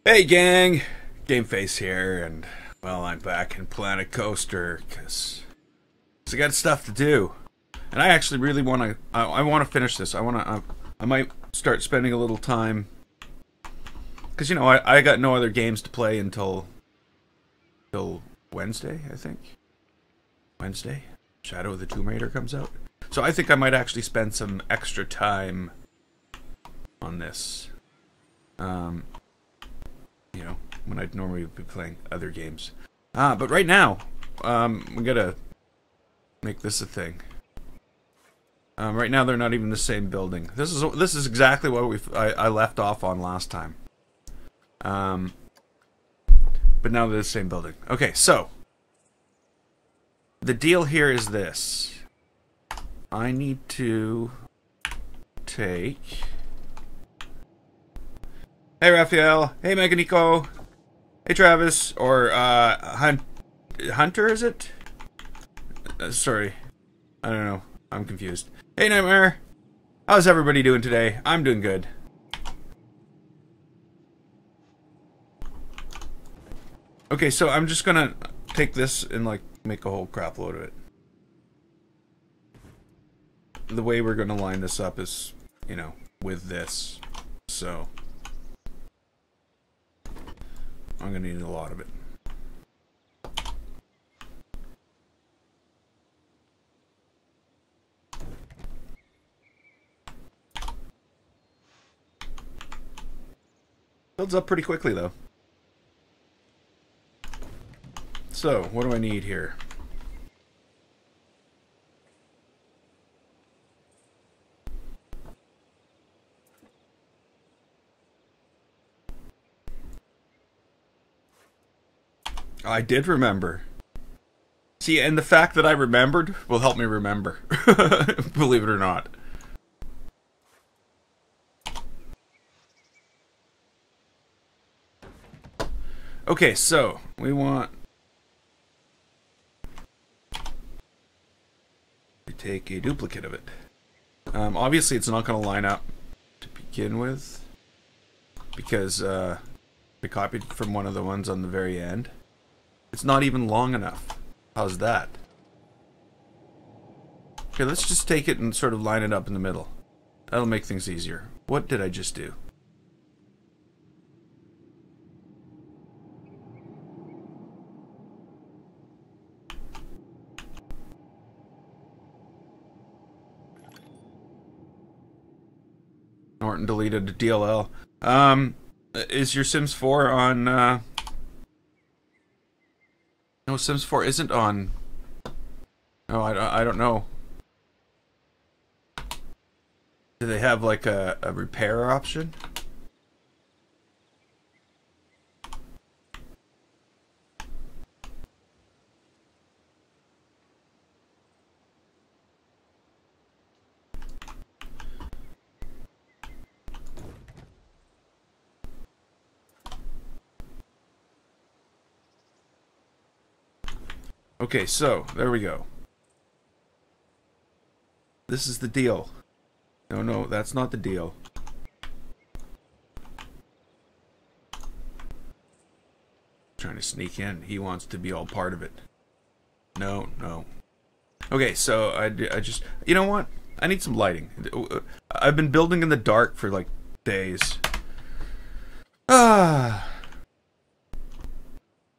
Hey gang, GameFace here, and well, I'm back in Planet Coaster because I got stuff to do, and I actually really want to. I want to finish this. I might start spending a little time because I got no other games to play until Wednesday. I think Wednesday, Shadow of the Tomb Raider comes out, so I think I might actually spend some extra time on this. When I'd normally be playing other games. But right now, we gotta make this a thing. Right now, they're not even the same building. This is exactly what I left off on last time. But now they're the same building. Okay, so the deal here is this: I need to take. Hey Raphael. Hey Meganico. Hey Travis. Or Hunter, is it? Sorry. I don't know. I'm confused. Hey Nightmare. How's everybody doing today? I'm doing good. Okay, so I'm just gonna take this and like make a whole crap load of it. The way we're gonna line this up is, with this. So I'm gonna need a lot of it. Builds up pretty quickly though. So, what do I need here? I did remember. See, and the fact that I remembered will help me remember. Believe it or not. Okay, so we want to take a duplicate of it. Obviously, it's not going to line up to begin with because we copied from one of the ones on the very end. It's not even long enough. How's that? Okay, let's just take it and sort of line it up in the middle. That'll make things easier. What did I just do? Norton deleted DLL. Is your Sims 4 on... No, Sims 4 isn't on... No, I don't know. Do they have like a repair option? Okay, so, there we go. This is the deal. No, that's not the deal. Trying to sneak in. He wants to be all part of it. No. Okay, so I just... You know what? I need some lighting. I've been building in the dark for, like, days.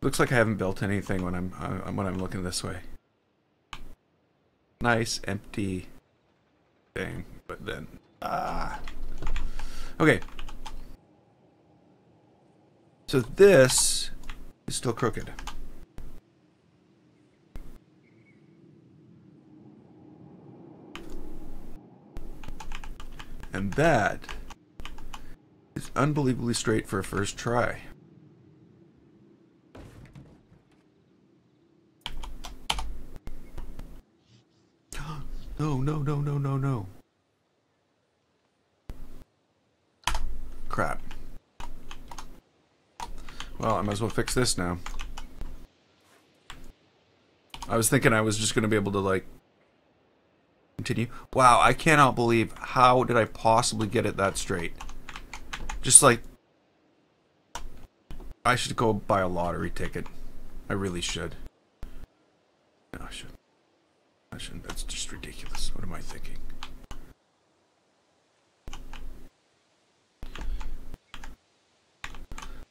Looks like I haven't built anything when I'm looking this way. Nice empty thing, but then okay. So this is still crooked. And that is unbelievably straight for a first try. No. Crap. Well, I might as well fix this now. I was thinking I was just going to be able to, like, continue. Wow, I cannot believe how did I possibly get it that straight. Just like I should go buy a lottery ticket. I really should. No, I should. I shouldn't. That's just ridiculous. What am I thinking?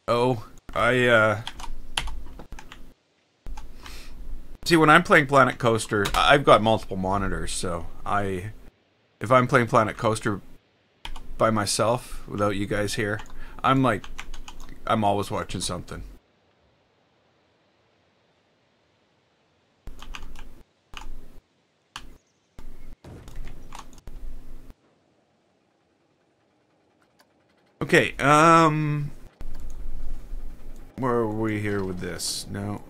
Oh, see, when I'm playing Planet Coaster, I've got multiple monitors, so if I'm playing Planet Coaster by myself, without you guys here, I'm always watching something. Okay, where are we here with this? No.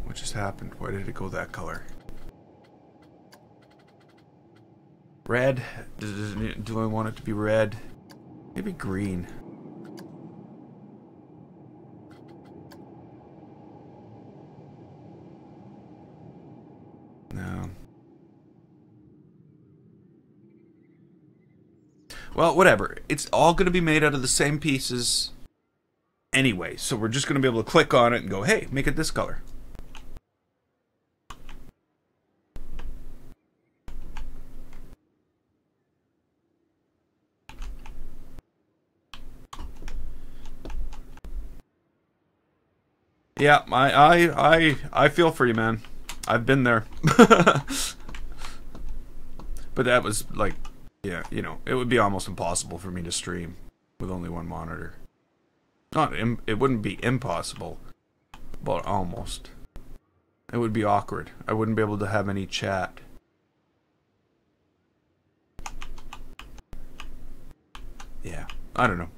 What just happened? Why did it go that color? Red? Do I want it to be red? Maybe green. No. Well, whatever. It's all going to be made out of the same pieces anyway, so we're just going to be able to click on it and go, hey, make it this color. Yeah, I feel for you, man. I've been there. But that was like, yeah, you know, it would be almost impossible for me to stream with only one monitor. It wouldn't be impossible, but almost. It would be awkward. I wouldn't be able to have any chat. Yeah, I don't know.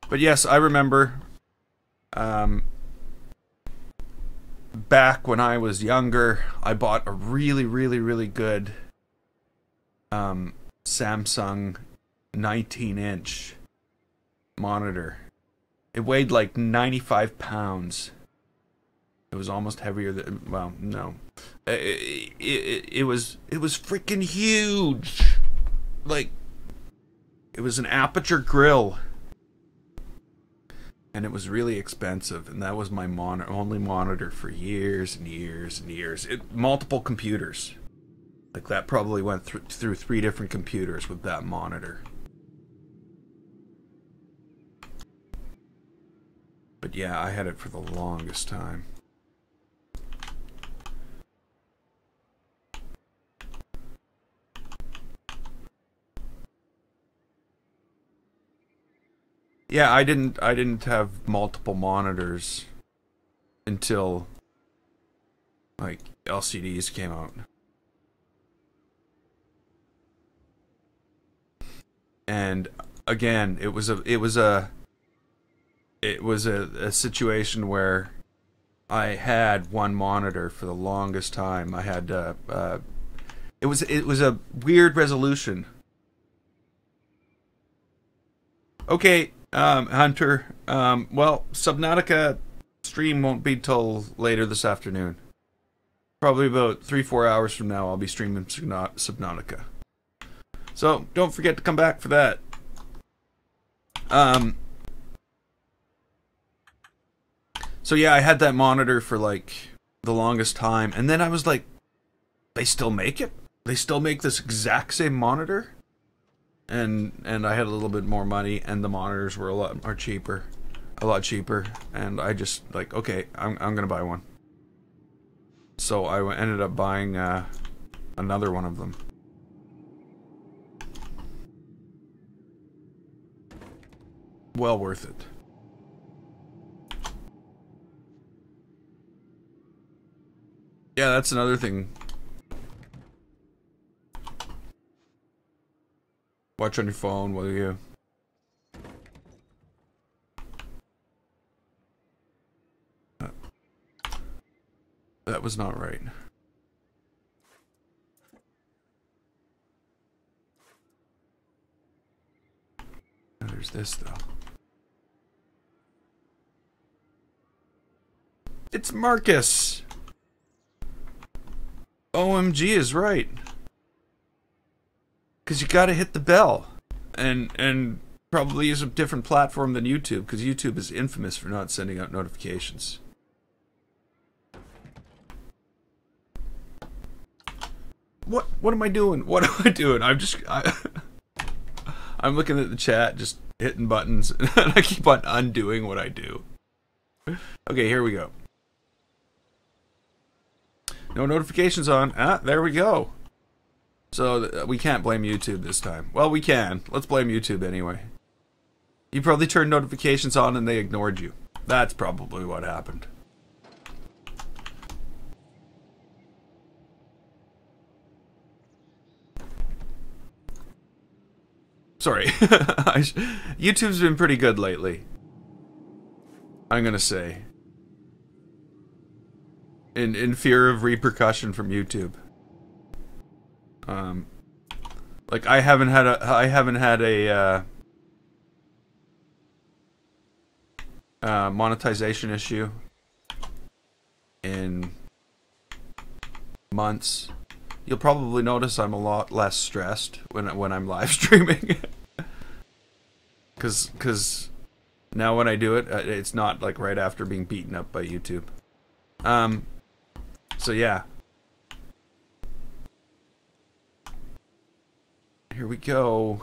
But yes, I remember back when I was younger, I bought a really good Samsung 19-inch monitor. It weighed like 95 pounds. It was almost heavier than, well, no. It was freaking huge. Like, it was an Aperture grill. And it was really expensive, and that was my only monitor for years and years and years. Multiple computers. Like, that probably went through 3 different computers with that monitor. But yeah, I had it for the longest time. Yeah, I didn't have multiple monitors until like LCDs came out. And again, it was a situation where I had one monitor for the longest time. I had it was a weird resolution. Okay, Hunter. Well, Subnautica stream won't be till later this afternoon. Probably about 3-4 hours from now, I'll be streaming Subnautica. So don't forget to come back for that. So yeah, I had that monitor for like the longest time, and then I was like, they still make it? They still make this exact same monitor? And I had a little bit more money, and the monitors were a lot cheaper, and I just like, okay, I'm gonna buy one. So I ended up buying another one of them. Well worth it. Yeah, that's another thing. Watch on your phone, will you? That was not right. And there's this, though. It's Marcus! OMG is right. Because you gotta hit the bell. And probably use a different platform than YouTube, because YouTube is infamous for not sending out notifications. What am I doing? What am I doing? I'm looking at the chat, just hitting buttons, and I keep on undoing what I do. Okay, here we go. No notifications on. Ah, there we go. So we can't blame YouTube this time. Well, we can. Let's blame YouTube anyway. You probably turned notifications on and they ignored you. That's probably what happened. Sorry. YouTube's been pretty good lately, I'm gonna say. In fear of repercussion from YouTube. Like I haven't had a monetization issue in months. You'll probably notice I'm a lot less stressed when I'm live streaming. Cause now when I do it, it's not like right after being beaten up by YouTube. So yeah. Here we go.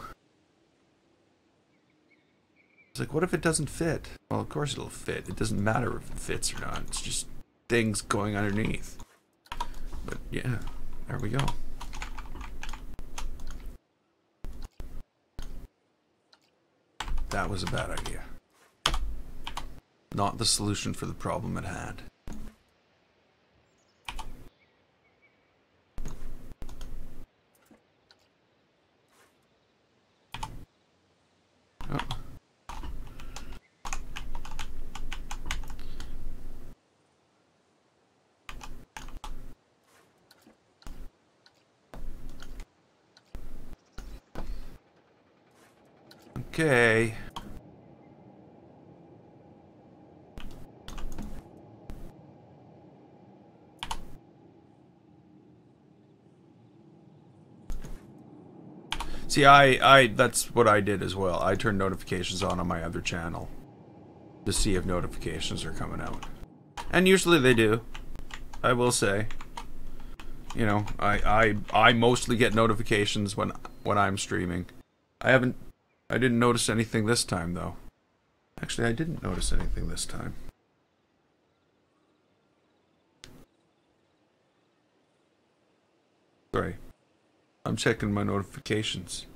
It's like, what if it doesn't fit? Well, of course it'll fit. It doesn't matter if it fits or not. It's just things going underneath. But yeah, there we go. That was a bad idea. Not the solution for the problem at hand. Oh. Okay. See, that's what I did as well. I turned notifications on my other channel to see if notifications are coming out. And usually they do. I will say. You know, I mostly get notifications when I'm streaming. I didn't notice anything this time though. Actually, I didn't notice anything this time. Sorry. I'm checking my notifications.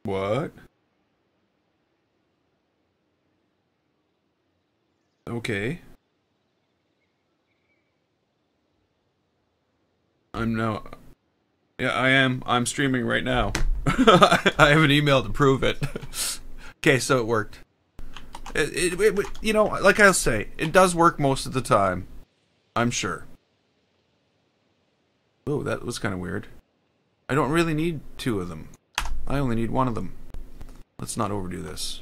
What? Okay. I'm now... Yeah, I am. I'm streaming right now. I have an email to prove it. Okay, so it worked. You know, like I'll say, it does work most of the time. I'm sure. Oh, that was kind of weird. I don't really need two of them. I only need one of them. Let's not overdo this.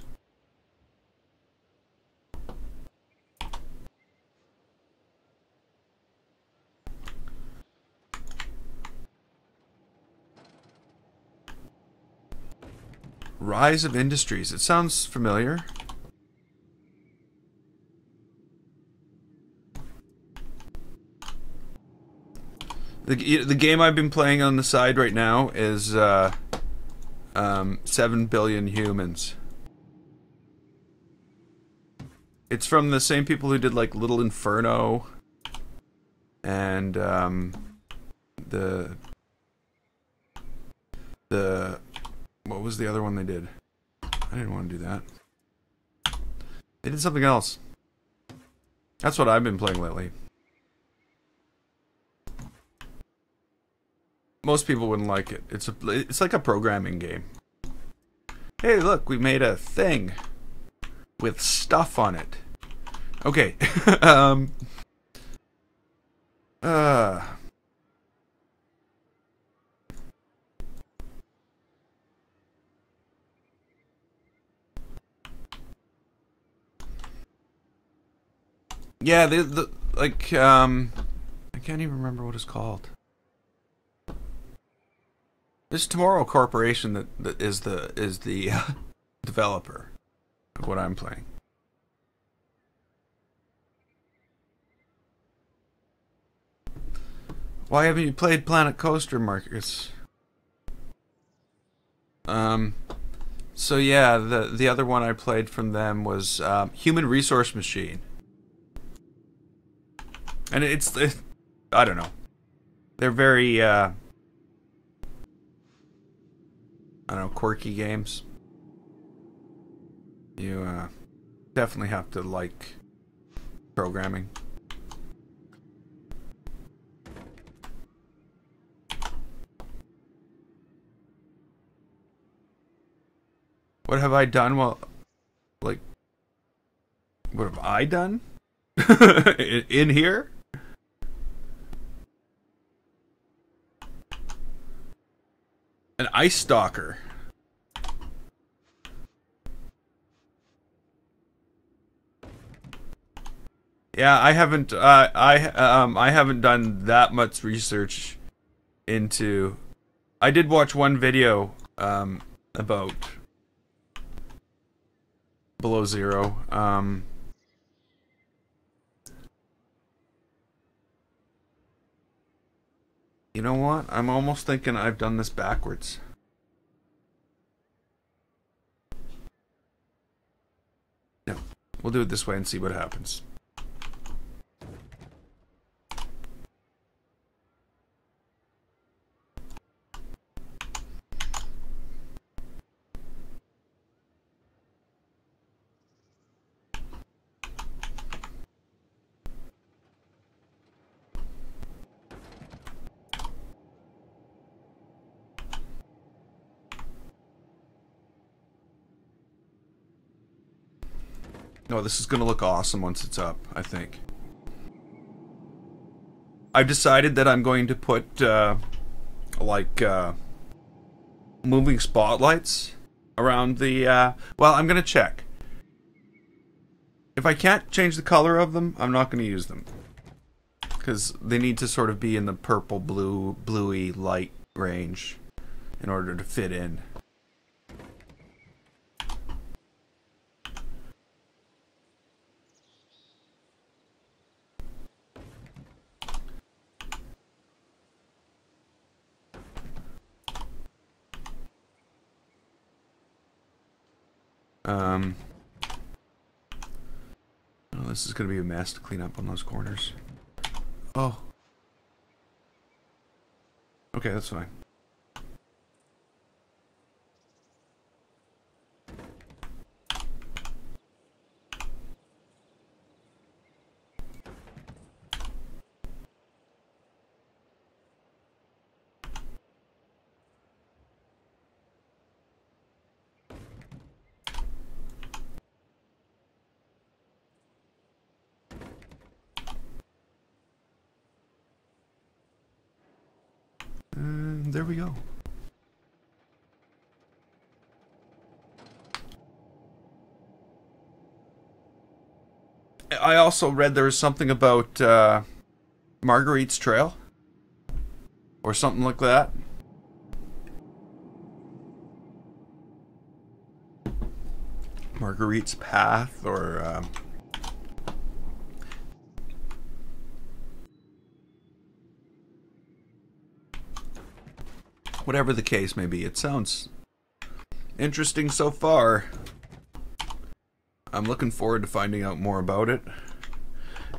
Rise of Industries. It sounds familiar. The game I've been playing on the side right now is 7 Billion Humans. It's from the same people who did like Little Inferno and the what was the other one they did? I didn't want to do that. They did something else. That's what I've been playing lately. Most people wouldn't like it. It's like a programming game. Hey, look, we made a thing with stuff on it. Okay. Yeah, like, I can't even remember what it's called. It's Tomorrow Corporation that is the developer of what I'm playing. Why haven't you played Planet Coaster, Marcus? So yeah, the other one I played from them was Human Resource Machine. And it's I don't know. They're very I don't know, quirky games. You definitely have to like programming. What have I done? Well, like, what have I done? In here? An ice stalker. Yeah, I haven't. I haven't done that much research into. I did watch one video about Below Zero. You know what? I'm almost thinking I've done this backwards. No, we'll do it this way and see what happens. No, this is going to look awesome once it's up, I think. I've decided that I'm going to put, moving spotlights around the, well, I'm going to check. If I can't change the color of them, I'm not going to use them. Because they need to sort of be in the purple, blue, bluey light range in order to fit in. Oh, this is going to be a mess to clean up on those corners. Oh. Okay, that's fine. There we go. I also read there was something about Marguerite's Trail or something like that. Marguerite's Path or whatever the case may be. It sounds interesting so far. I'm looking forward to finding out more about it.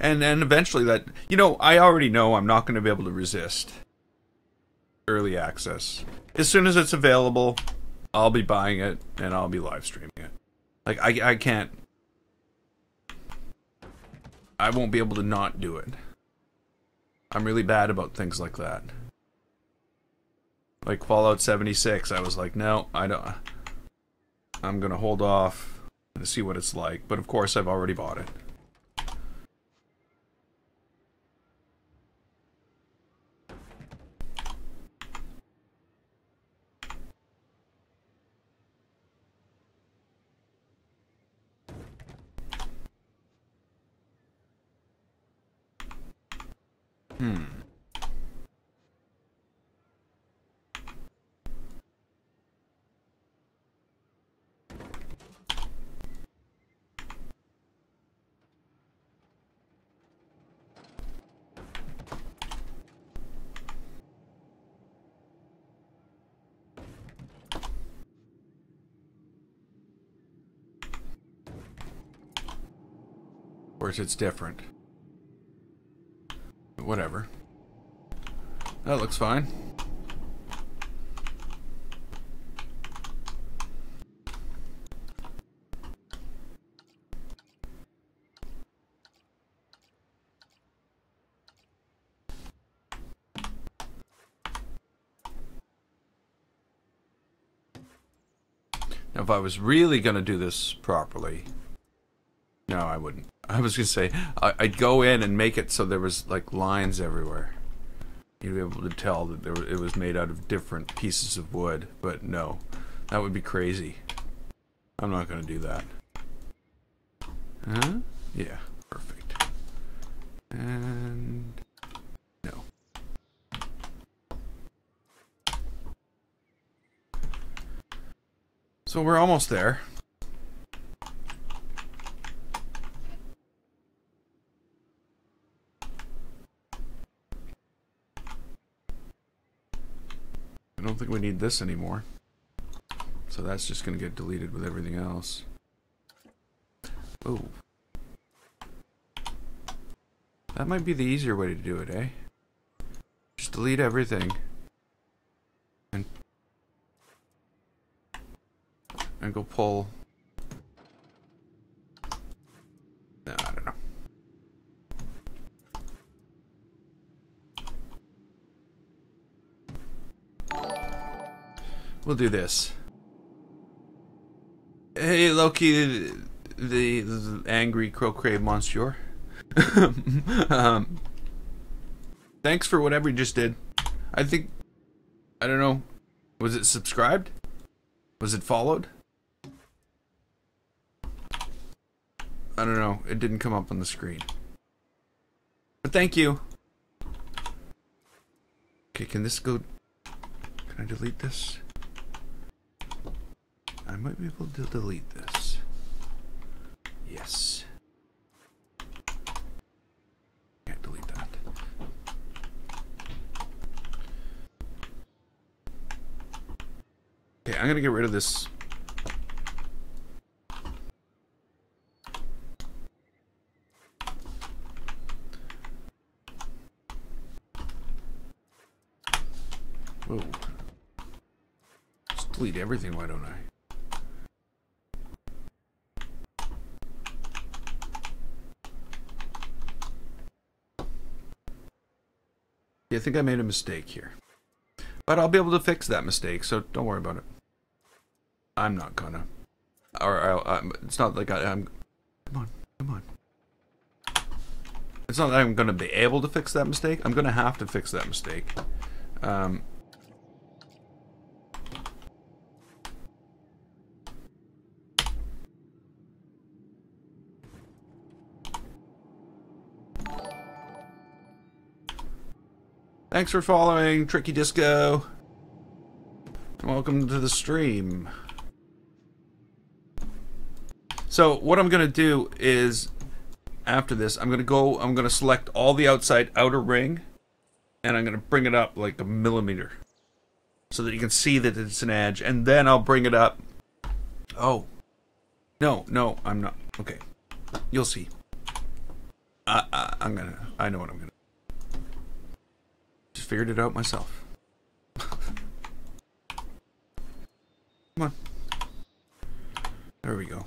And eventually that, you know, I already know I'm not going to be able to resist early access. As soon as it's available, I'll be buying it and I'll be live streaming it. Like, I can't. I won't be able to not do it. I'm really bad about things like that. Like Fallout 76, I was like, no, I don't. I'm gonna hold off to see what it's like. But of course, I've already bought it. Hmm. Of course, it's different. Whatever. That looks fine. Now, if I was really going to do this properly... No, I wouldn't. I was going to say, I'd go in and make it so there was, like, lines everywhere. You'd be able to tell that it was made out of different pieces of wood. But no, that would be crazy. I'm not going to do that. Huh? Yeah, perfect. And... no. So we're almost there. I don't think we need this anymore. So that's just going to get deleted with everything else. Oh. That might be the easier way to do it, eh? Just delete everything. And go pull... no, I don't know. We'll do this. Hey, Loki, the angry Crocrave Monsieur. Thanks for whatever you just did. I think... I don't know. Was it subscribed? Was it followed? I don't know. It didn't come up on the screen. But thank you. Okay, can this go... can I delete this? I might be able to delete this. Yes. Can't delete that. Okay, I'm gonna get rid of this. Whoa. Just delete everything, why don't I? Yeah, I think I made a mistake here. But I'll be able to fix that mistake, so don't worry about it. I'm not gonna. Or, it's not like I'm... Come on, come on. It's not that I'm gonna be able to fix that mistake. I'm gonna have to fix that mistake. Thanks for following, Tricky Disco. Welcome to the stream. So what I'm gonna do is, after this, I'm gonna select all the outside outer ring, and I'm gonna bring it up like a millimeter, so that you can see that it's an edge, and then I'll bring it up. Oh, no, I'm not. Okay, you'll see. I know what I'm gonna. Just figured it out myself. Come on. There we go.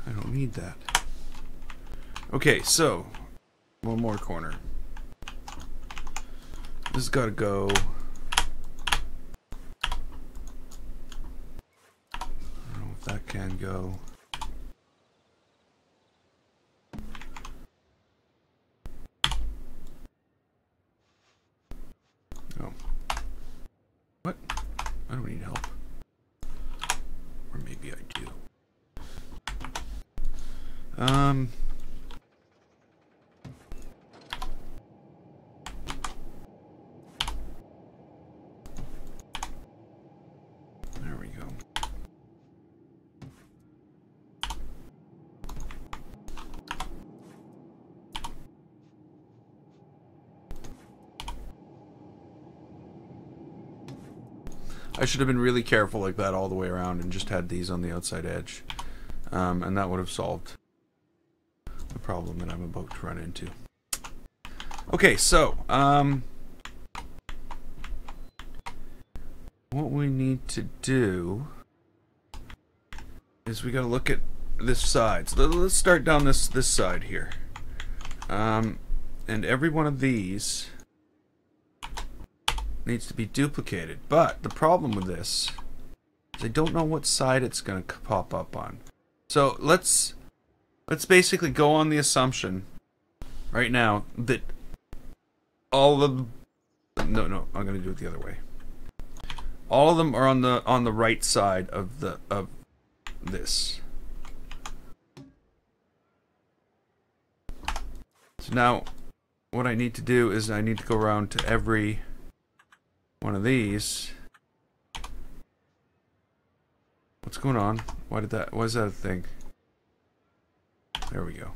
I don't need that. Okay, so one more corner. This has got to go. I don't know if that can go. Oh. What? I don't need help. Or maybe I do. Um... There we go. I should have been really careful like that all the way around and just had these on the outside edge. And that would have solved the problem that I'm about to run into. Okay, so, what we need to do is we gotta look at this side. So let's start down this side here. And every one of these needs to be duplicated. But the problem with this is I don't know what side it's gonna pop up on. So let's basically go on the assumption right now that all of no, I'm gonna do it the other way. All of them are on the right side of this. So now what I need to do is I need to go around to every one of these. What's going on? Why is that a thing? There we go.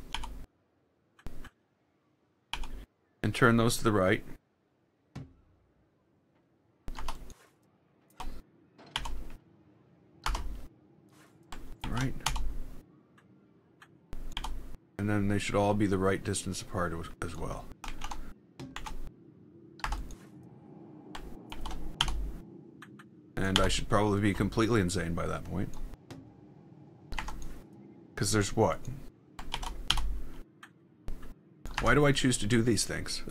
And turn those to the right. Right. And then they should all be the right distance apart as well. And I should probably be completely insane by that point. Because there's what? Why do I choose to do these things?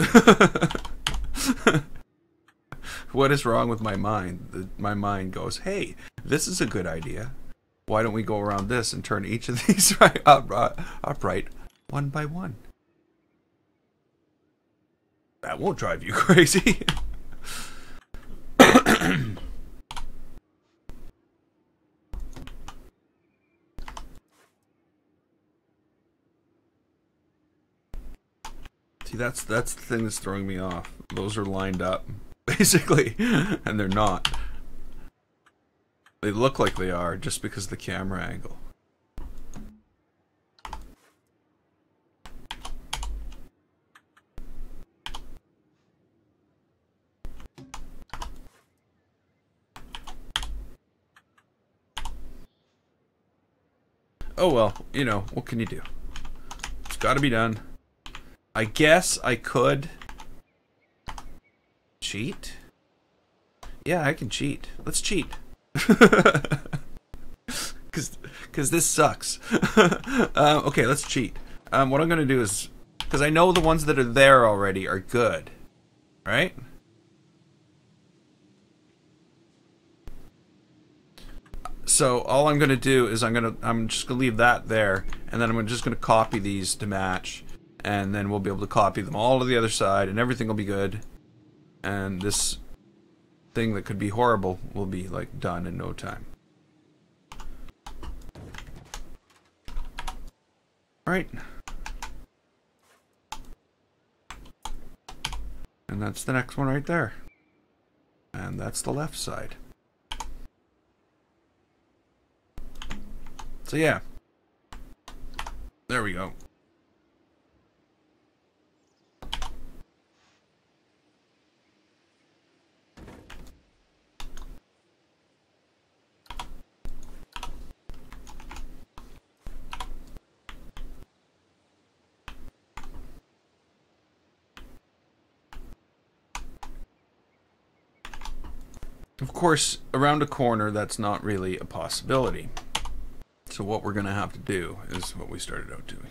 What is wrong with my mind? My mind goes, hey, this is a good idea. Why don't we go around this and turn each of these upright one by one? That won't drive you crazy. See, that's the thing that's throwing me off. Those are lined up, basically, and they're not. They look like they are just because of the camera angle. Oh well, you know, what can you do? It's gotta be done. I guess I could cheat? Yeah, I can cheat. Let's cheat. Cause this sucks. Okay, let's cheat. What I'm gonna do is, because I know the ones that are there already are good, right? So all I'm gonna do is I'm just gonna leave that there, and then I'm just gonna copy these to match, and then we'll be able to copy them all to the other side, and everything will be good. And this thing that could be horrible will be like done in no time. Right. And that's the next one right there. And that's the left side. So yeah. There we go. Of course, around a corner, that's not really a possibility. So what we're going to have to do is what we started out doing.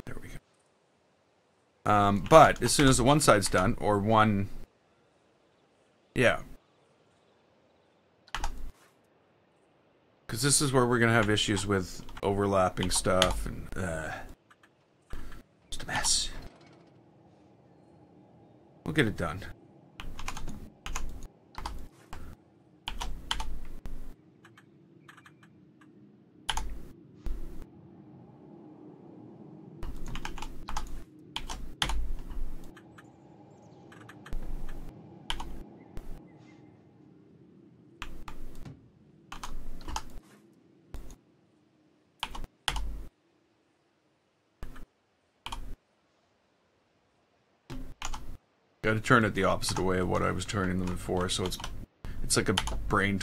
There we go. But as soon as the one side's done, or one... Yeah. Because this is where we're going to have issues with overlapping stuff and... just a mess. We'll get it done. Gotta turn it the opposite way of what I was turning them before, so it's like a brain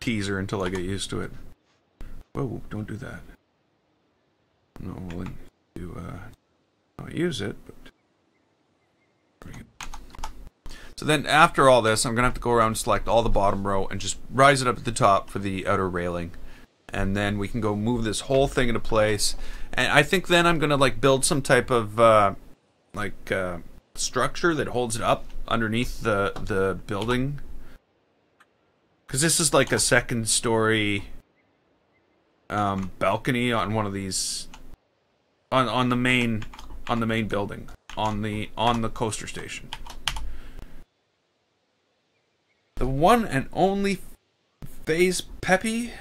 teaser until I get used to it. Whoa, don't do that. I'm not willing to not use it, but there we go. So then after all this, I'm gonna have to go around and select all the bottom row and just rise it up at the top for the outer railing. And then we can go move this whole thing into place. And I think then I'm gonna like build some type of structure that holds it up underneath the building, because this is like a second story balcony on one of these on the main building on the coaster station. The one and only FaZe Peppy.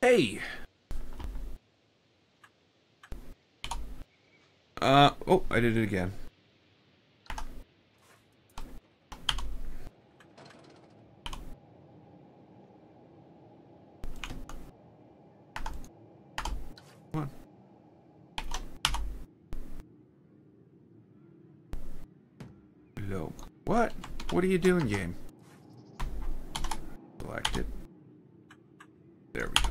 Hey. Oh, I did it again. Come on. Hello. What? What are you doing, game? Select it. There we go.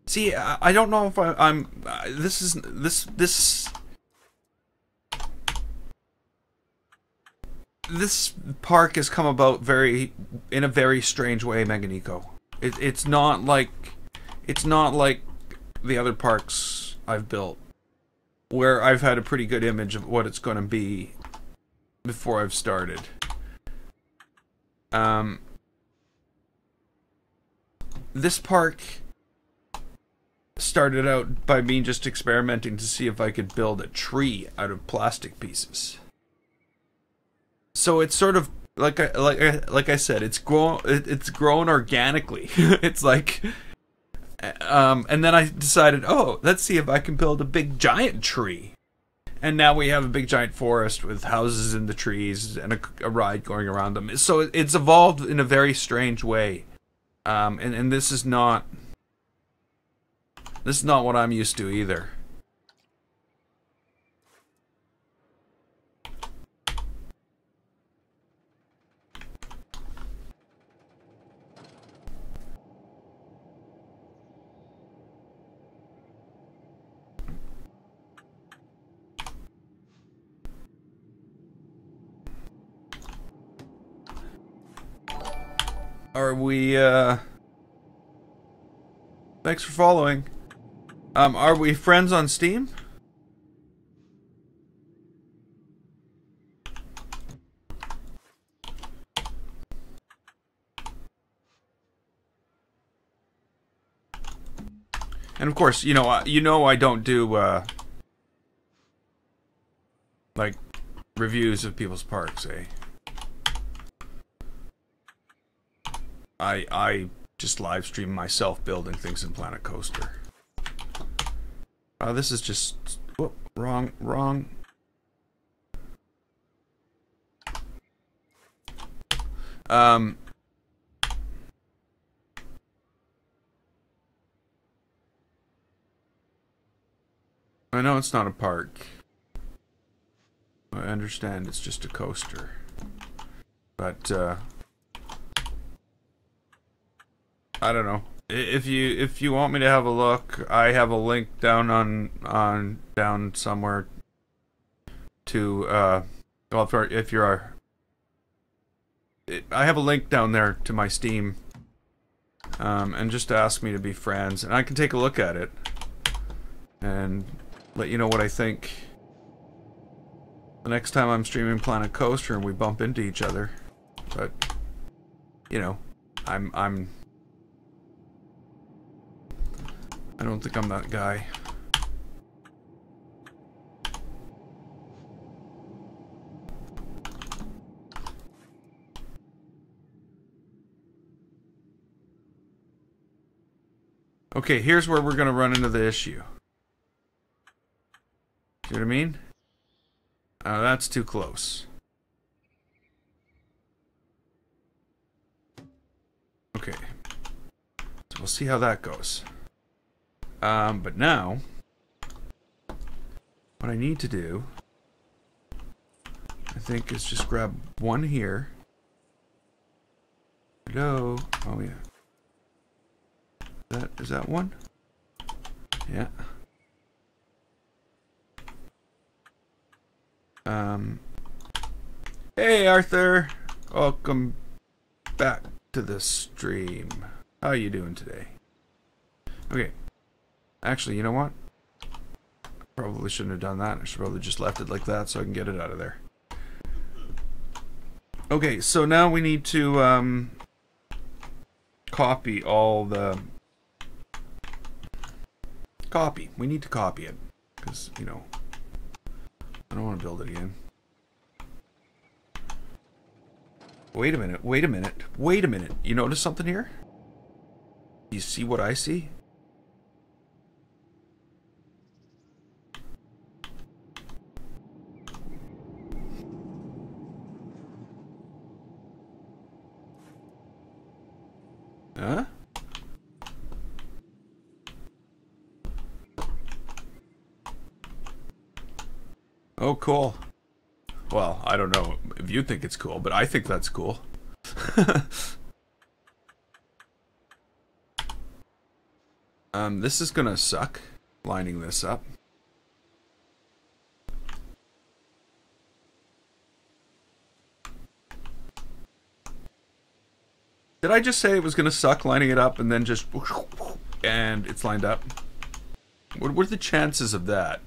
See, I don't know if I'm. This park has come about in a very strange way, Meganico. It's not like the other parks I've built, where I've had a pretty good image of what it's going to be before I've started. This park started out by me just experimenting to see if I could build a tree out of plastic pieces. So it's sort of like I said, it's grown organically. It's like, and then I decided, oh, let's see if I can build a big giant tree. And now we have a big giant forest with houses in the trees and a ride going around them. So it's evolved in a very strange way. And this is not what I'm used to either. Are we, thanks for following. Are we friends on Steam? And of course, you know I don't do, like, reviews of people's parks, eh? I just live stream myself building things in Planet Coaster. This is just... Whoop, wrong. I know it's not a park. I understand it's just a coaster. But, I don't know. If you want me to have a look, I have a link down down somewhere to well, if you're I have a link down there to my Steam, and just ask me to be friends, and I can take a look at it and let you know what I think the next time I'm streaming Planet Coaster and we bump into each other. But you know, I don't think I'm that guy. Okay, here's where we're gonna run into the issue. See what I mean? That's too close. Okay. So we'll see how that goes. But now, what I need to do, I think, is just grab one here. Hello? Oh, yeah. Is that one? Yeah. Hey, Arthur! Welcome back to the stream. How are you doing today? Okay. Actually, you know what? Probably shouldn't have done that. I should probably just left it like that so I can get it out of there. Okay, so now we need to copy all the... We need to copy it. Because, you know, I don't want to build it again. Wait a minute, wait a minute, wait a minute. You notice something here? You see what I see? Huh? Oh, cool. Well, I don't know if you think it's cool, but I think that's cool. This is gonna suck, lining this up. Did I just say it was gonna suck lining it up and then just... and it's lined up? What are the chances of that?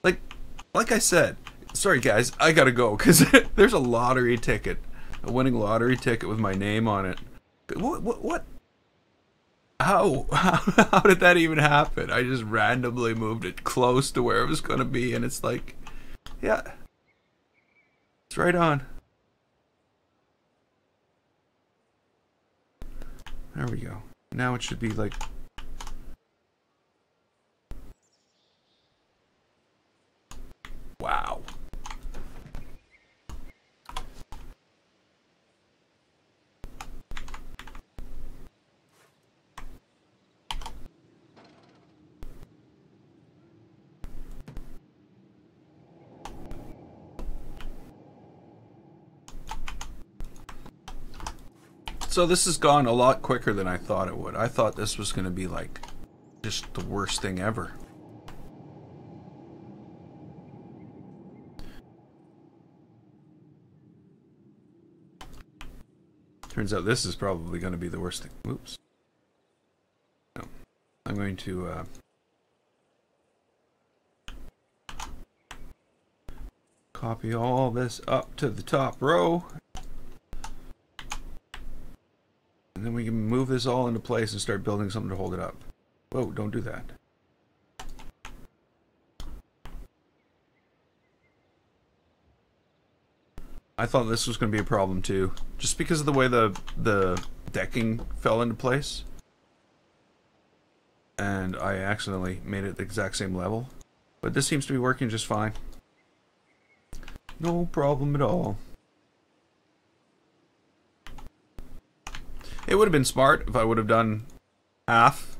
Like I said... Sorry guys, I gotta go, because there's a lottery ticket. A winning lottery ticket with my name on it. What? How did that even happen? I just randomly moved it close to where it was gonna be, and it's like... Yeah. It's right on. There we go. Now it should be like... Wow. So this has gone a lot quicker than I thought it would. I thought this was going to be like just the worst thing ever. Turns out this is probably going to be the worst thing. Oops. No. I'm going to copy all this up to the top row. And then we can move this all into place and start building something to hold it up. Whoa, don't do that. I thought this was going to be a problem too. Just because of the way the decking fell into place. And I accidentally made it the exact same level. But this seems to be working just fine. No problem at all. It would have been smart if I would have done half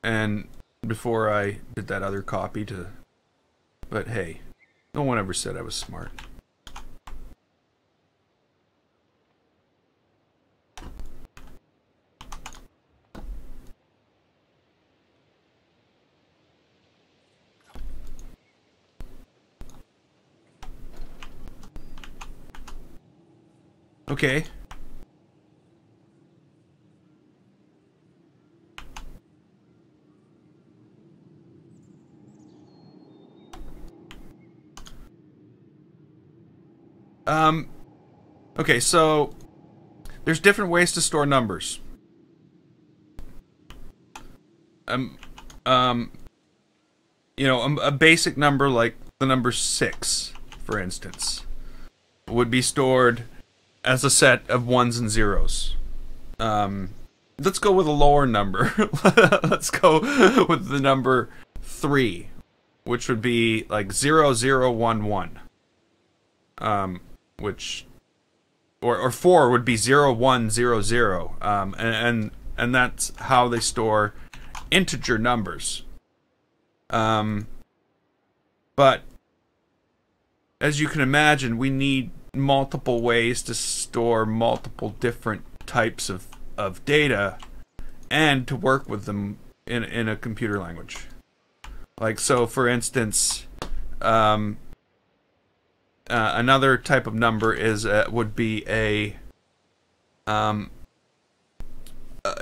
and before I did that other copy to... But hey, no one ever said I was smart. Okay. Okay, so there's different ways to store numbers. You know, a basic number like the number 6, for instance, would be stored as a set of 1s and 0s. Let's go with a lower number. Let's go with the number 3, which would be like 0011. Which, or 4 would be 0100. And and that's how they store integer numbers. But as you can imagine, we need multiple ways to store multiple different types of data and to work with them in a computer language. Like, so for instance, another type of number is would be a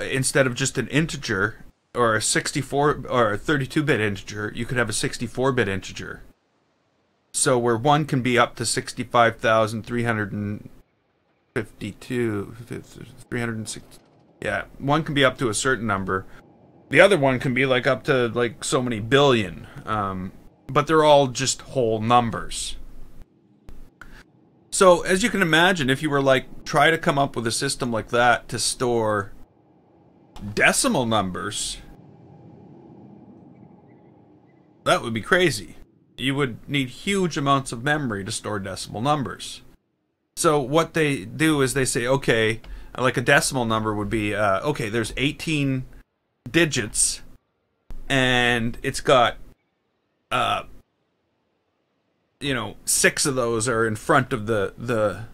instead of just an integer or a 64 or a 32-bit integer, you could have a 64-bit integer. So where one can be up to 65,352, 360. Yeah, one can be up to a certain number. The other one can be like up to like so many billion. But they're all just whole numbers. So as you can imagine, if you were like try to come up with a system like that to store decimal numbers, that would be crazy. You would need huge amounts of memory to store decimal numbers. So what they do is they say, okay, like a decimal number would be, okay, there's 18 digits, and it's got, you know, 6 of those are in front of the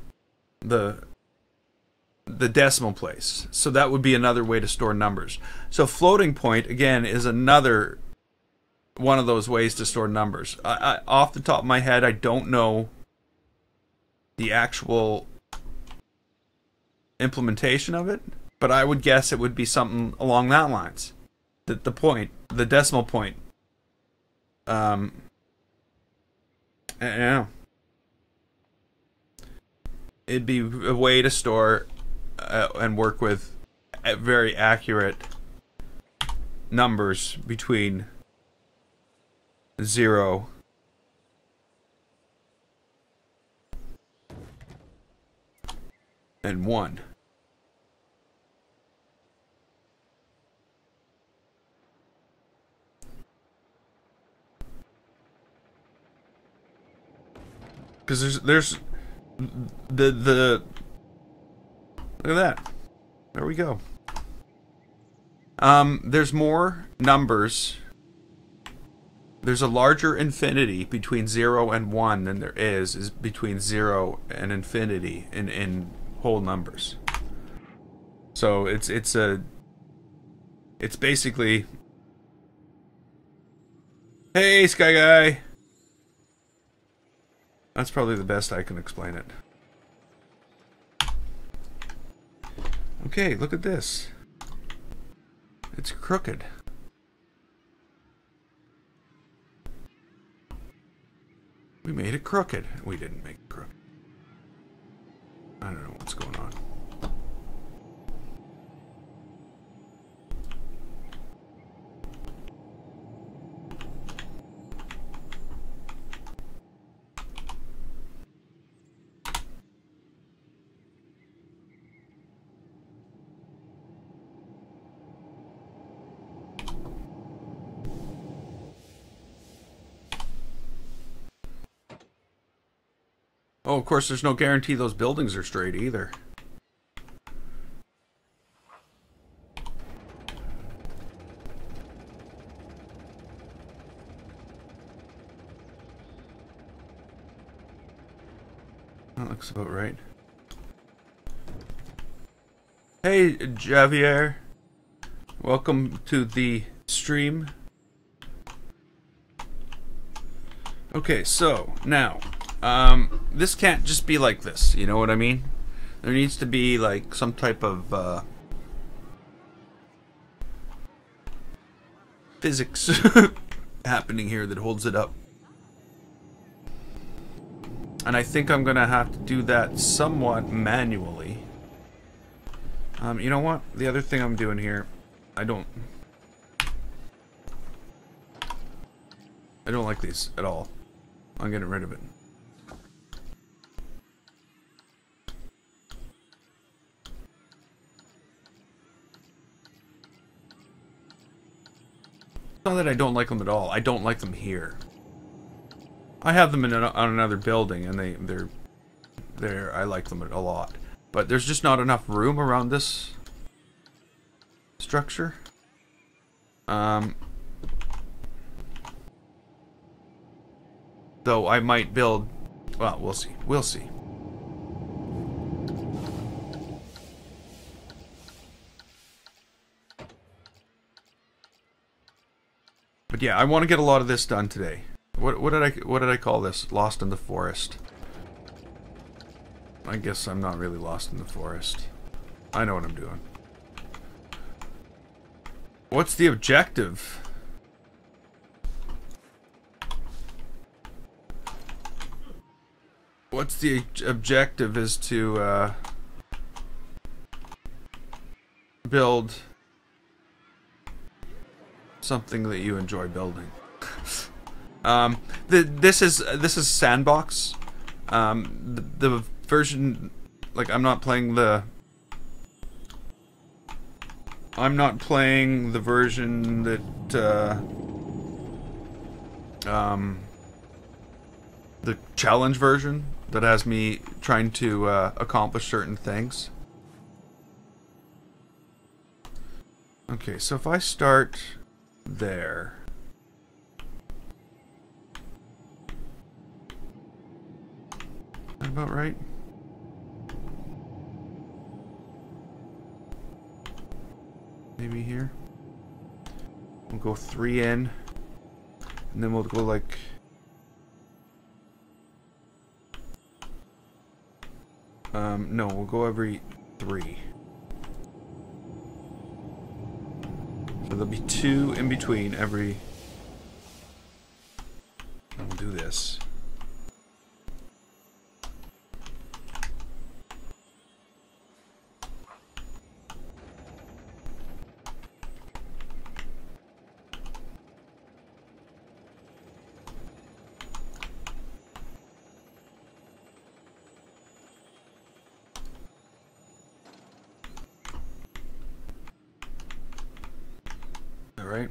decimal place. So that would be another way to store numbers. So floating point, again, is another one of those ways to store numbers. I off the top of my head, I don't know the actual implementation of it, but I would guess it would be something along that lines. That the decimal point, you know, it'd be a way to store and work with very accurate numbers between 0 and 1. Because there's the look at that. There we go. There's more numbers. There's a larger infinity between 0 and 1 than there is between 0 and infinity in whole numbers. So it's basically, hey Sky Guy. That's probably the best I can explain it. Okay, look at this. It's crooked. We made it crooked. We didn't make it crooked. I don't know what's going on. Oh, of course, there's no guarantee those buildings are straight either. That looks about right. Hey, Javier. Welcome to the stream. Okay, so, now... this can't just be like this, you know what I mean? There needs to be like some type of physics happening here that holds it up. And I think I'm gonna have to do that somewhat manually. You know what? The other thing I'm doing here, I don't like these at all. I'm getting rid of it. Not that I don't like them at all. I don't like them here. I have them on another building, and I like them a lot. But there's just not enough room around this structure. Though I might build... Well, we'll see. We'll see. But yeah, I want to get a lot of this done today. What did I call this? Lost in the forest. I guess I'm not really lost in the forest. I know what I'm doing. What's the objective? What's the objective is to build something that you enjoy building. This is Sandbox. The version, like, I'm not playing the version that the challenge version that has me trying to accomplish certain things. Okay, so if I start there, that about right? Maybe here. We'll go 3 in, and then we'll go like no, we'll go every 3. So there'll be 2 in between every. And we'll do this. Right.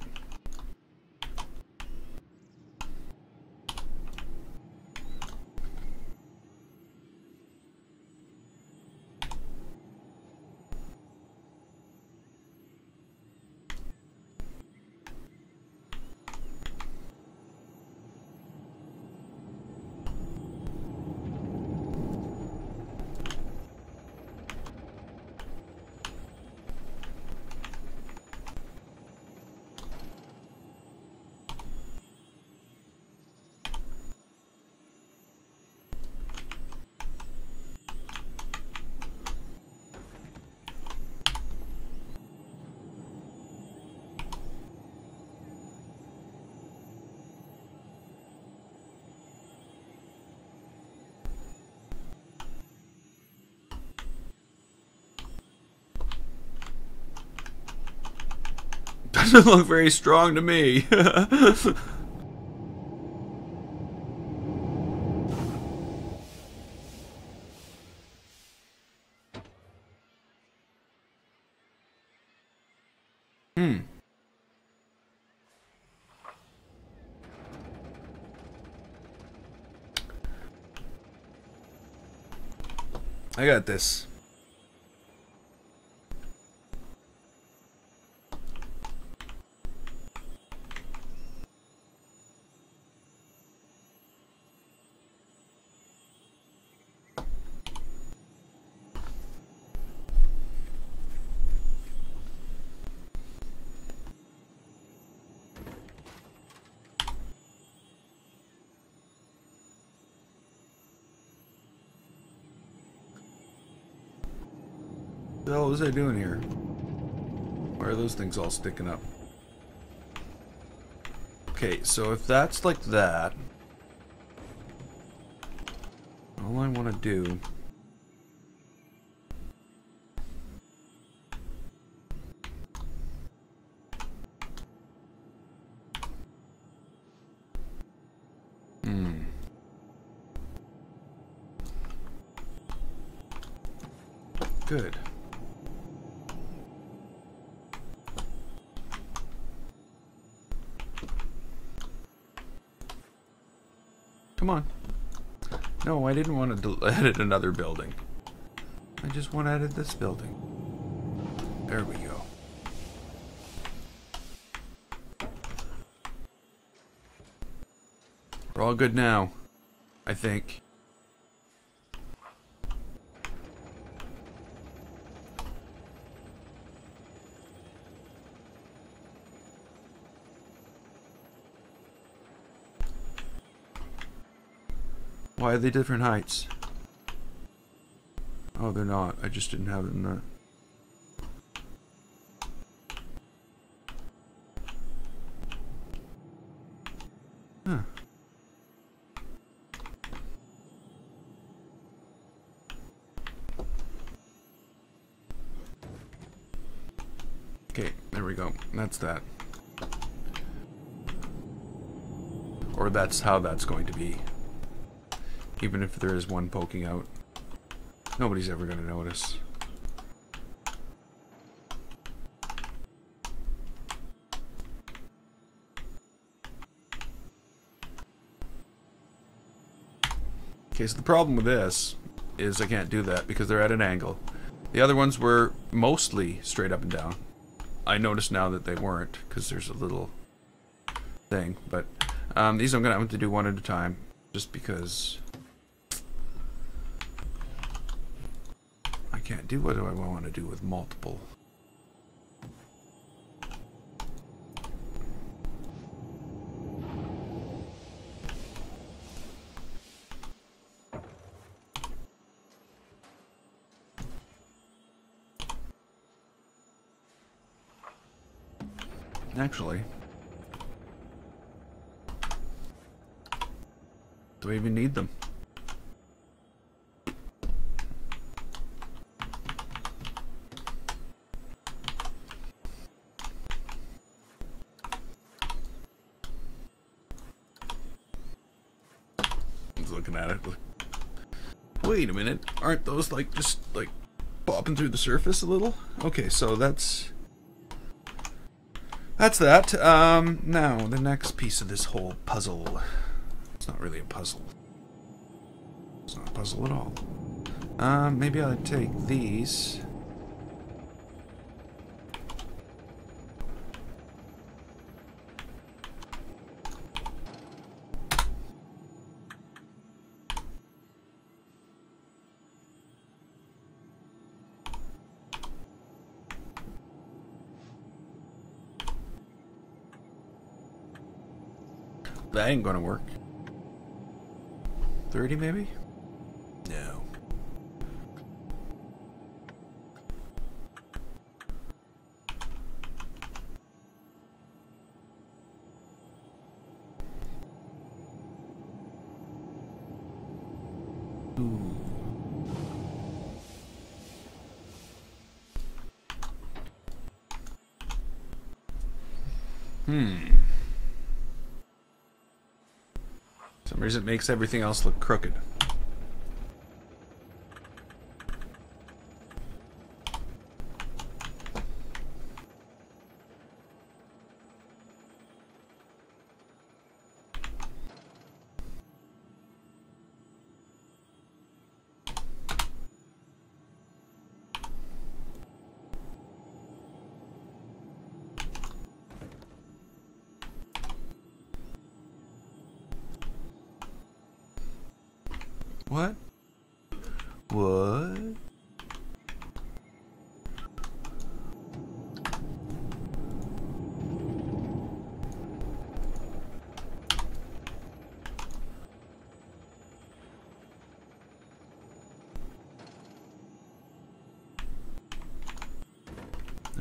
Doesn't look very strong to me. I got this. What the hell was I doing here? Why are those things all sticking up? Okay, so if that's like that, all I want to do good. Come on. No, I didn't want to edit another building. I just want to edit this building. There we go. all good now, I think. Why are they different heights? Oh, they're not. I just didn't have them there. Huh. Okay, there we go. That's that. Or that's how that's going to be. Even if there is one poking out. Nobody's ever going to notice. Okay, so the problem with this is I can't do that because they're at an angle. The other ones were mostly straight up and down. I notice now that they weren't because there's a little thing. But these I'm going to have to do one at a time just because I can't do what do I want to do with multiple. Actually, do I even need them? I was looking at it. Wait a minute, aren't those like just like popping through the surface a little? Okay, so that's that. Now, the next piece of this whole puzzle. It's not really a puzzle. It's not a puzzle at all. Maybe I'll take these. That ain't gonna work. 30 maybe? No. Ooh. For some reason it makes everything else look crooked. What? What?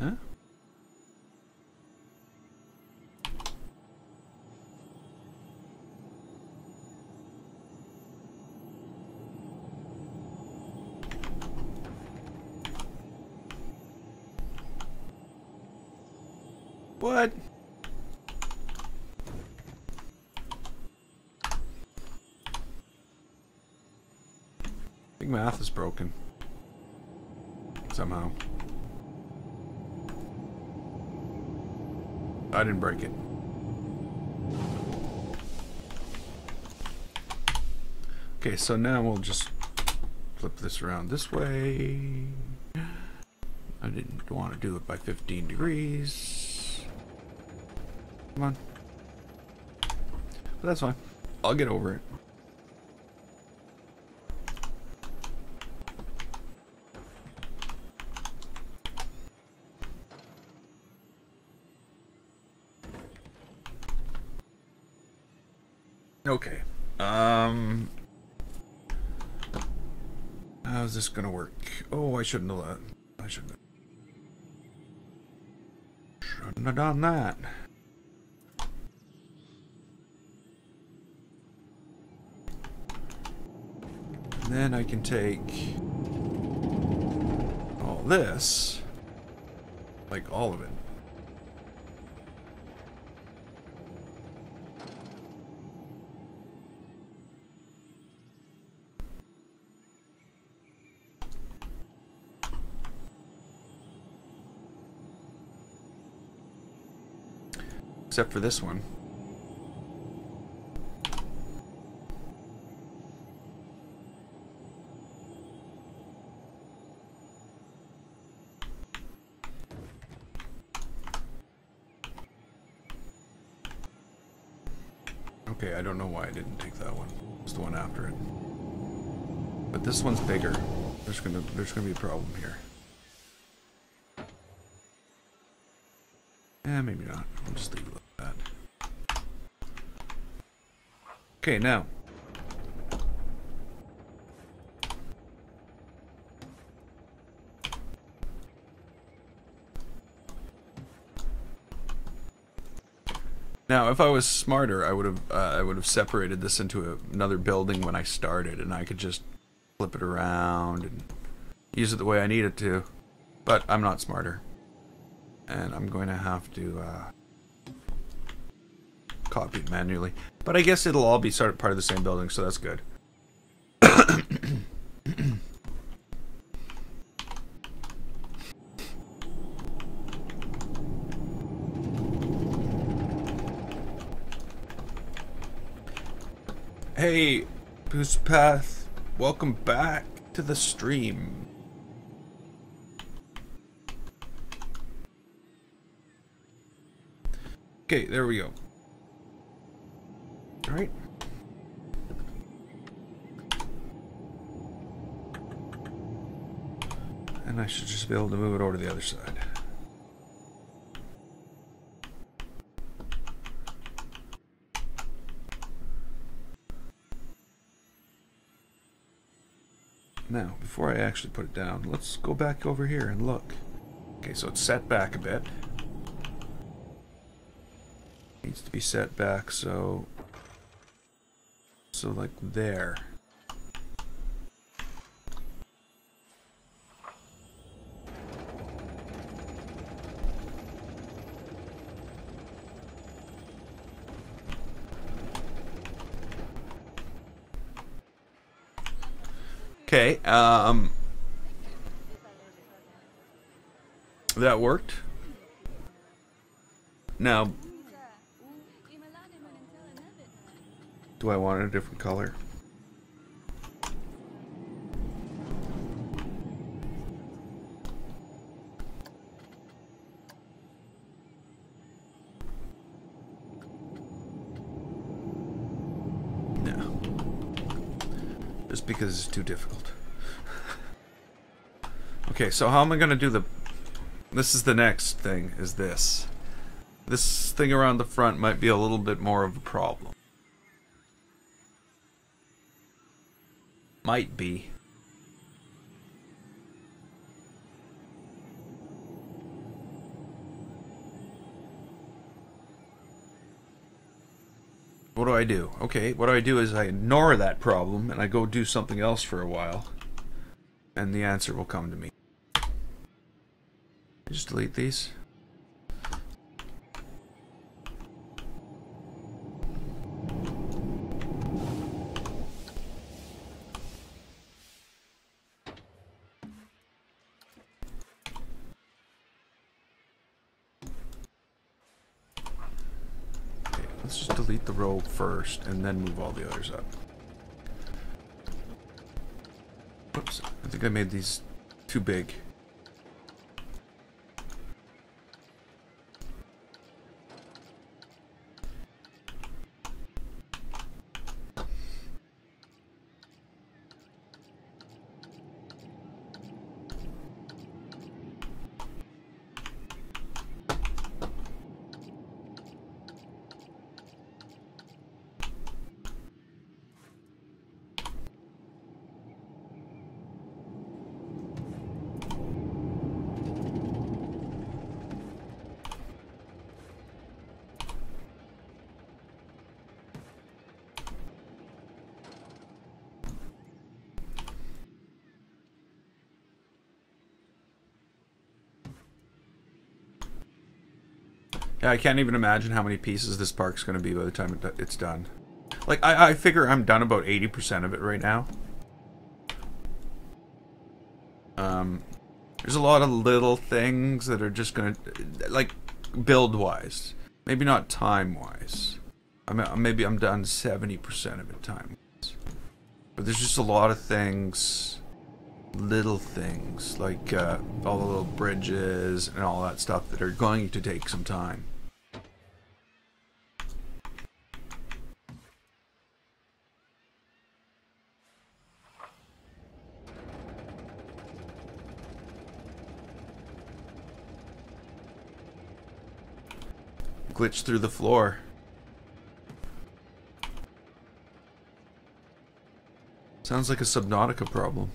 Huh? What? I think math is broken. Somehow. I didn't break it. Okay, so now we'll just flip this around this way. I didn't want to do it by 15 degrees. Come on. But that's fine. I'll get over it. Okay. How's this gonna work? Oh, I shouldn't have. I shouldn't have done that. And then I can take all this, like all of it. Except for this one. Okay, I don't know why I didn't take that one. It's the one after it. But this one's bigger. There's gonna be a problem here. Maybe not. I'll just leave it like that. Okay, now. Now, if I was smarter, I would have separated this into another building when I started, and I could just flip it around and use it the way I need it to. But I'm not smarter. And I'm going to have to copy it manually. But I guess it'll all be sort of part of the same building, so that's good. Hey, Boost Path, welcome back to the stream. Okay, there we go. All right. And I should just be able to move it over to the other side. Now, before I actually put it down, let's go back over here and look. Okay, so it's set back a bit. Needs to be set back, so like there. Okay, that worked. Now, do I want a different color? No. Just because it's too difficult. Okay, so how am I gonna do the... This is the next thing, is this. This thing around the front might be a little bit more of a problem. Might be. What do I do? Okay, what I do is I ignore that problem and I go do something else for a while. And the answer will come to me. Just delete these. Let's just delete the row first and then move all the others up. Oops, I think I made these too big. Yeah, I can't even imagine how many pieces this park's going to be by the time it's done. Like, I figure I'm done about 80% of it right now. There's a lot of little things that are just going to, like, build-wise. Maybe not time-wise. Maybe I'm done 70% of it time-wise. But there's just a lot of things, little things, like all the little bridges and all that stuff that are going to take some time. Glitch through the floor. Sounds like a Subnautica problem.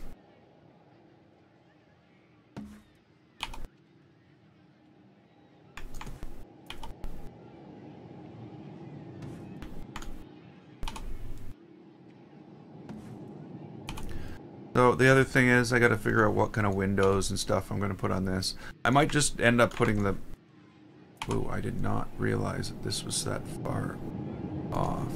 So the other thing is I gotta figure out what kind of windows and stuff I'm gonna put on this. I might just end up putting the... Ooh, I did not realize that this was that far off.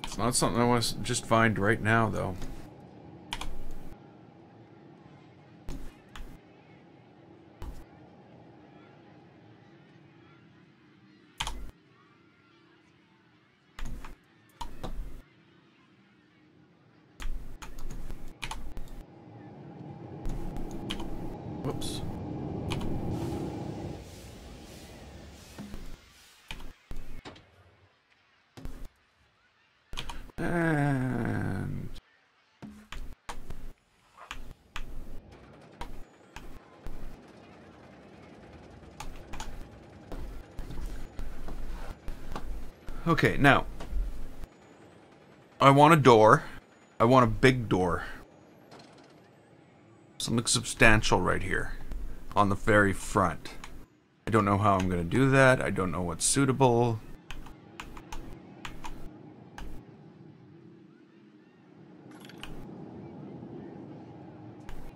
It's not something I want to just find right now, though. Whoops. And... okay, now. I want a door. I want a big door. Something substantial right here. On the very front. I don't know how I'm going to do that. I don't know what's suitable.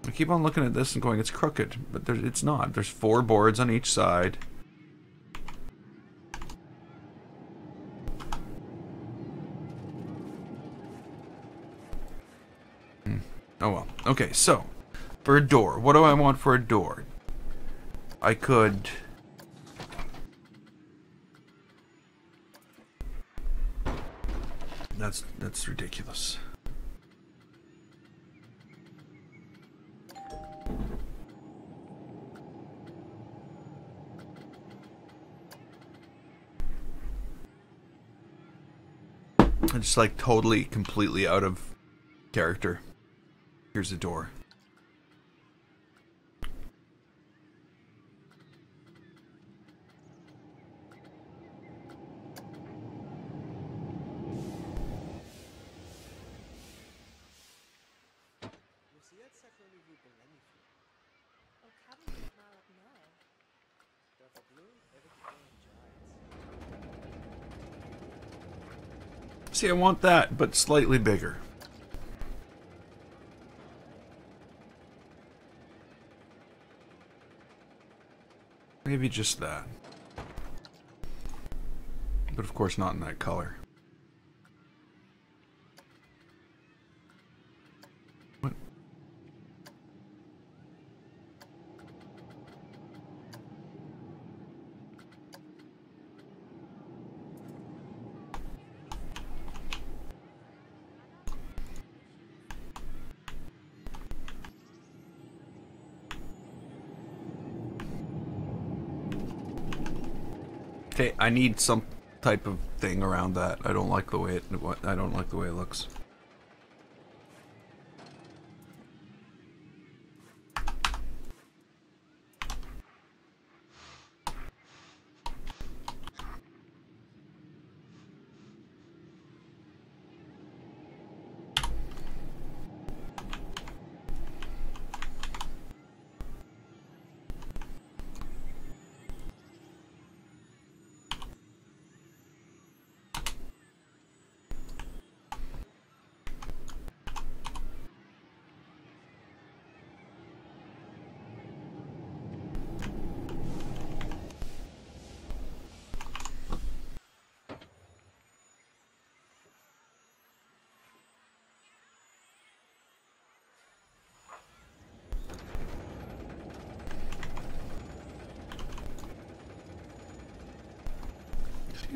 I keep on looking at this and going, it's crooked, but it's not. There's 4 boards on each side. Oh well. Okay, so, for a door, what do I want for a door? I could... That's ridiculous. I'm just like totally, completely out of character. Here's a door. See, I want that, but slightly bigger. Maybe just that. But of course not in that color. What? Okay, I need some type of thing around that. I don't like the way it looks.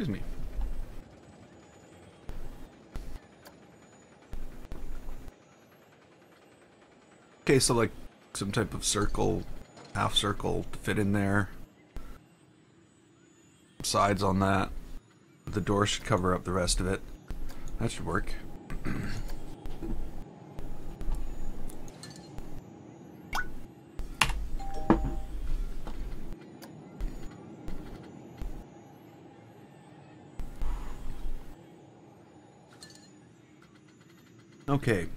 Excuse me. Okay, so like some type of circle, half circle to fit in there. Sides on that. The door should cover up the rest of it. That should work. Okay.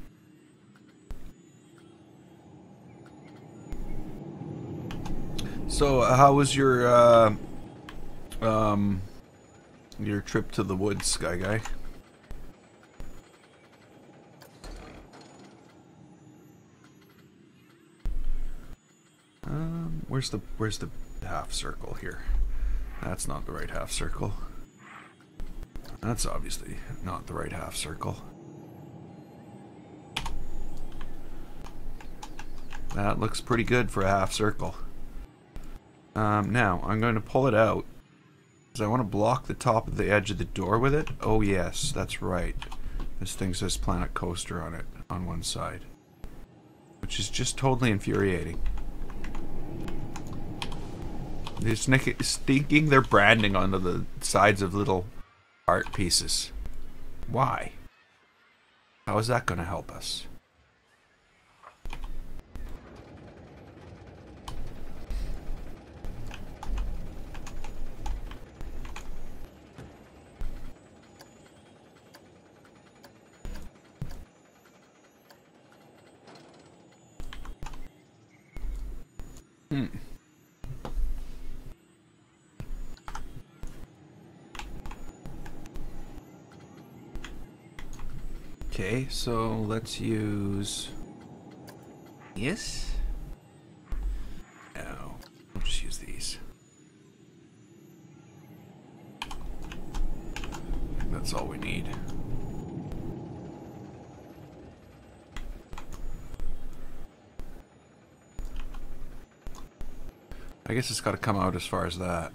So, how was your trip to the woods, Sky Guy? Where's the half circle here? That's not the right half circle. That's obviously not the right half circle. That looks pretty good for a half circle. Now, I'm going to pull it out, because I want to block the top of the edge of the door with it. Oh yes, that's right. This thing says Planet Coaster on it, on one side. Which is just totally infuriating. They're stinking their branding onto the sides of little art pieces. Why? How is that going to help us? Okay, so let's use this. No, I'll just use these. That's all we need. I guess it's got to come out as far as that.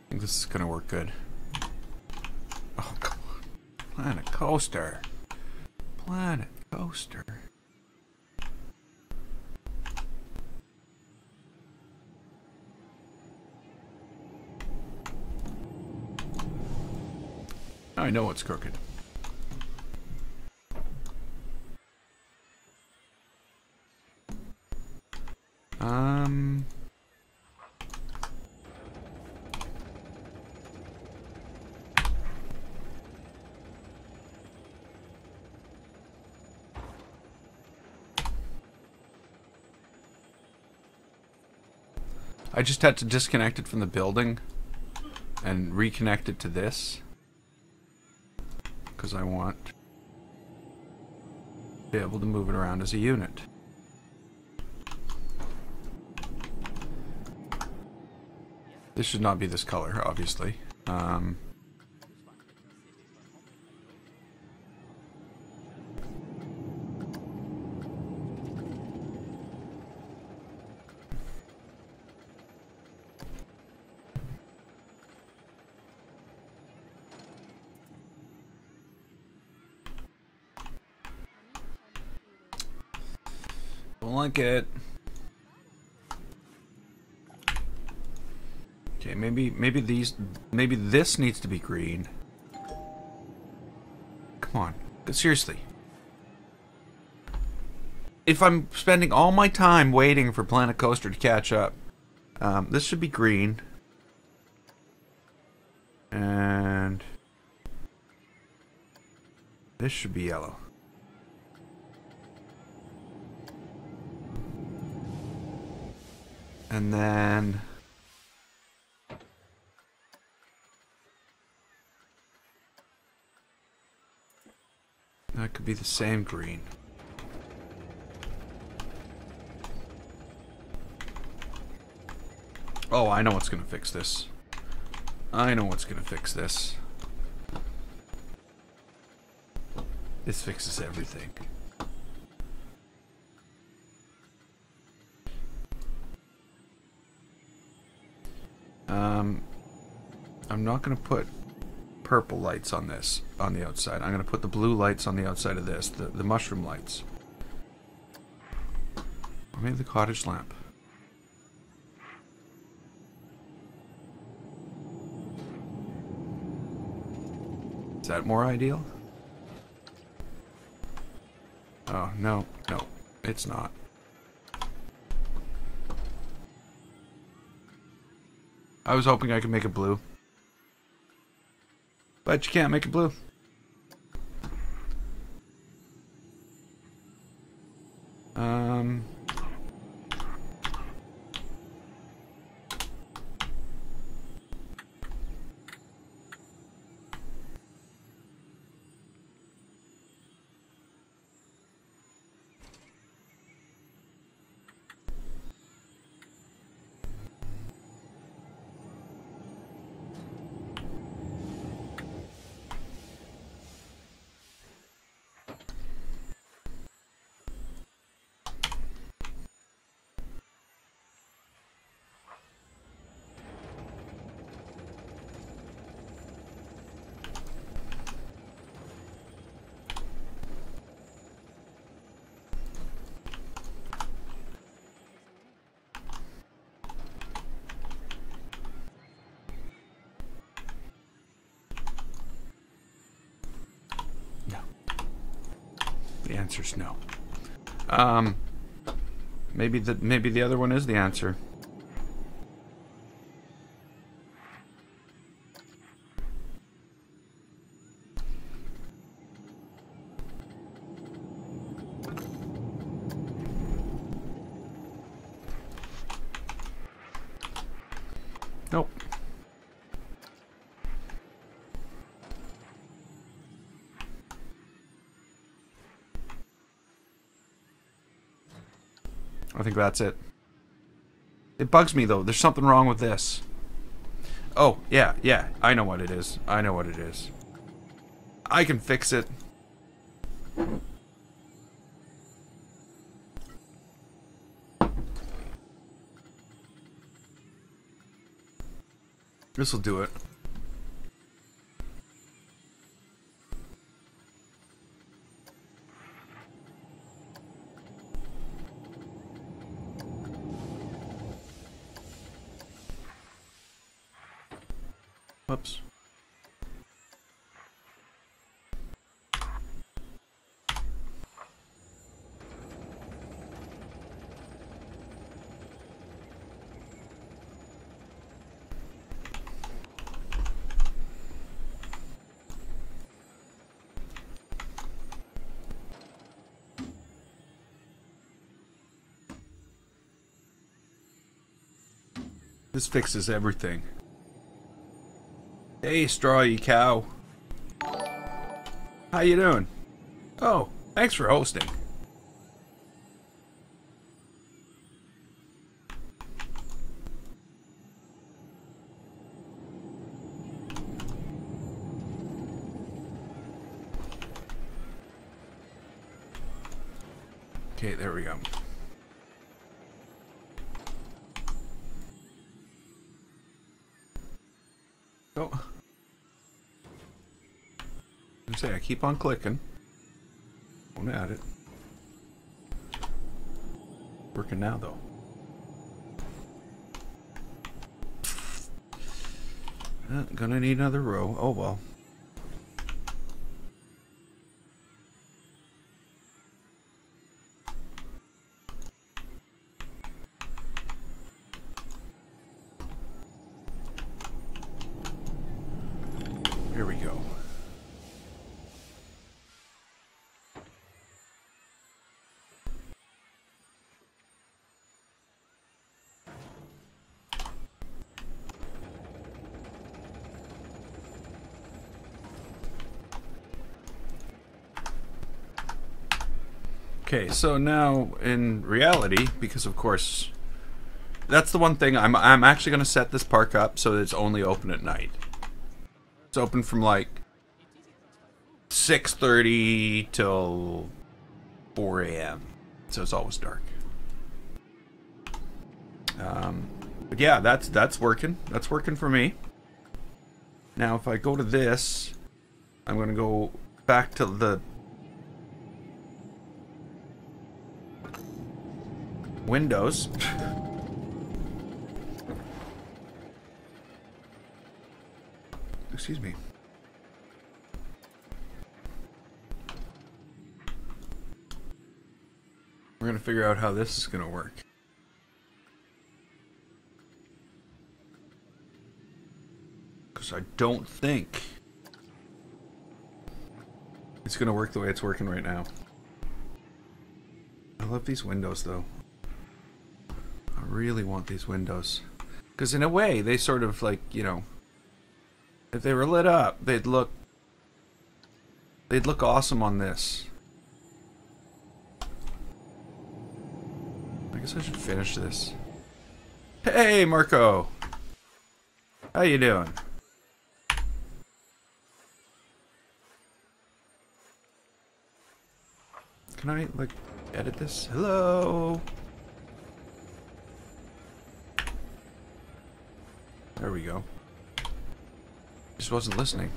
I think this is going to work good. Oh, come on. Planet Coaster. Planet Coaster. I know it's crooked. I just had to disconnect it from the building and reconnect it to this. Because I want to be able to move it around as a unit. This should not be this color, obviously. Don't like it. Okay, maybe this needs to be green. Come on, but seriously. If I'm spending all my time waiting for Planet Coaster to catch up, this should be green. And this should be yellow. And then that could be the same green. Oh, I know what's going to fix this. I know what's gonna fix this. This fixes everything. I'm not gonna put purple lights on this, on the outside. I'm gonna put the blue lights on the outside of this, the mushroom lights. Or maybe the cottage lamp. Is that more ideal? Oh, no, no, it's not. I was hoping I could make it blue. But you can't make it blue. The answer's no. Maybe the other one is the answer. Nope. I think that's it. It bugs me though. There's something wrong with this. Oh, yeah, yeah. I know what it is. I know what it is. I can fix it. This'll do it. Whoops. This fixes everything. Hey, Strawy Cow. How you doing? Oh, thanks for hosting. Okay, there we go. Oh. I keep on clicking. Won't add it. Working now though. Gonna need another row. Oh well. Here we go. Okay, so now in reality, because of course that's the one thing. I'm actually gonna set this park up so that it's only open at night. It's open from like 6:30 till 4 a.m. So it's always dark. But yeah, that's working. That's working for me. Now, if I go to this, I'm gonna go back to the Windows. Excuse me. We're gonna figure out how this is gonna work. Because I don't think it's gonna work the way it's working right now. I love these windows though. I really want these windows. Because in a way, they sort of like, you know, if they were lit up, they'd look awesome on this. I guess I should finish this. Hey, Marco! How you doing? Can I, like, edit this? Hello? There we go. Just wasn't listening.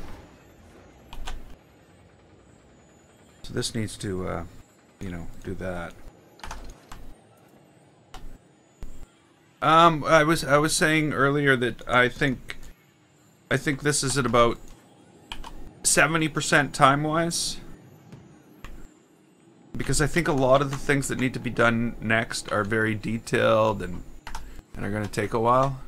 So this needs to, you know, do that. I was saying earlier that I think this is at about 70% time-wise. Because I think a lot of the things that need to be done next are very detailed and are going to take a while.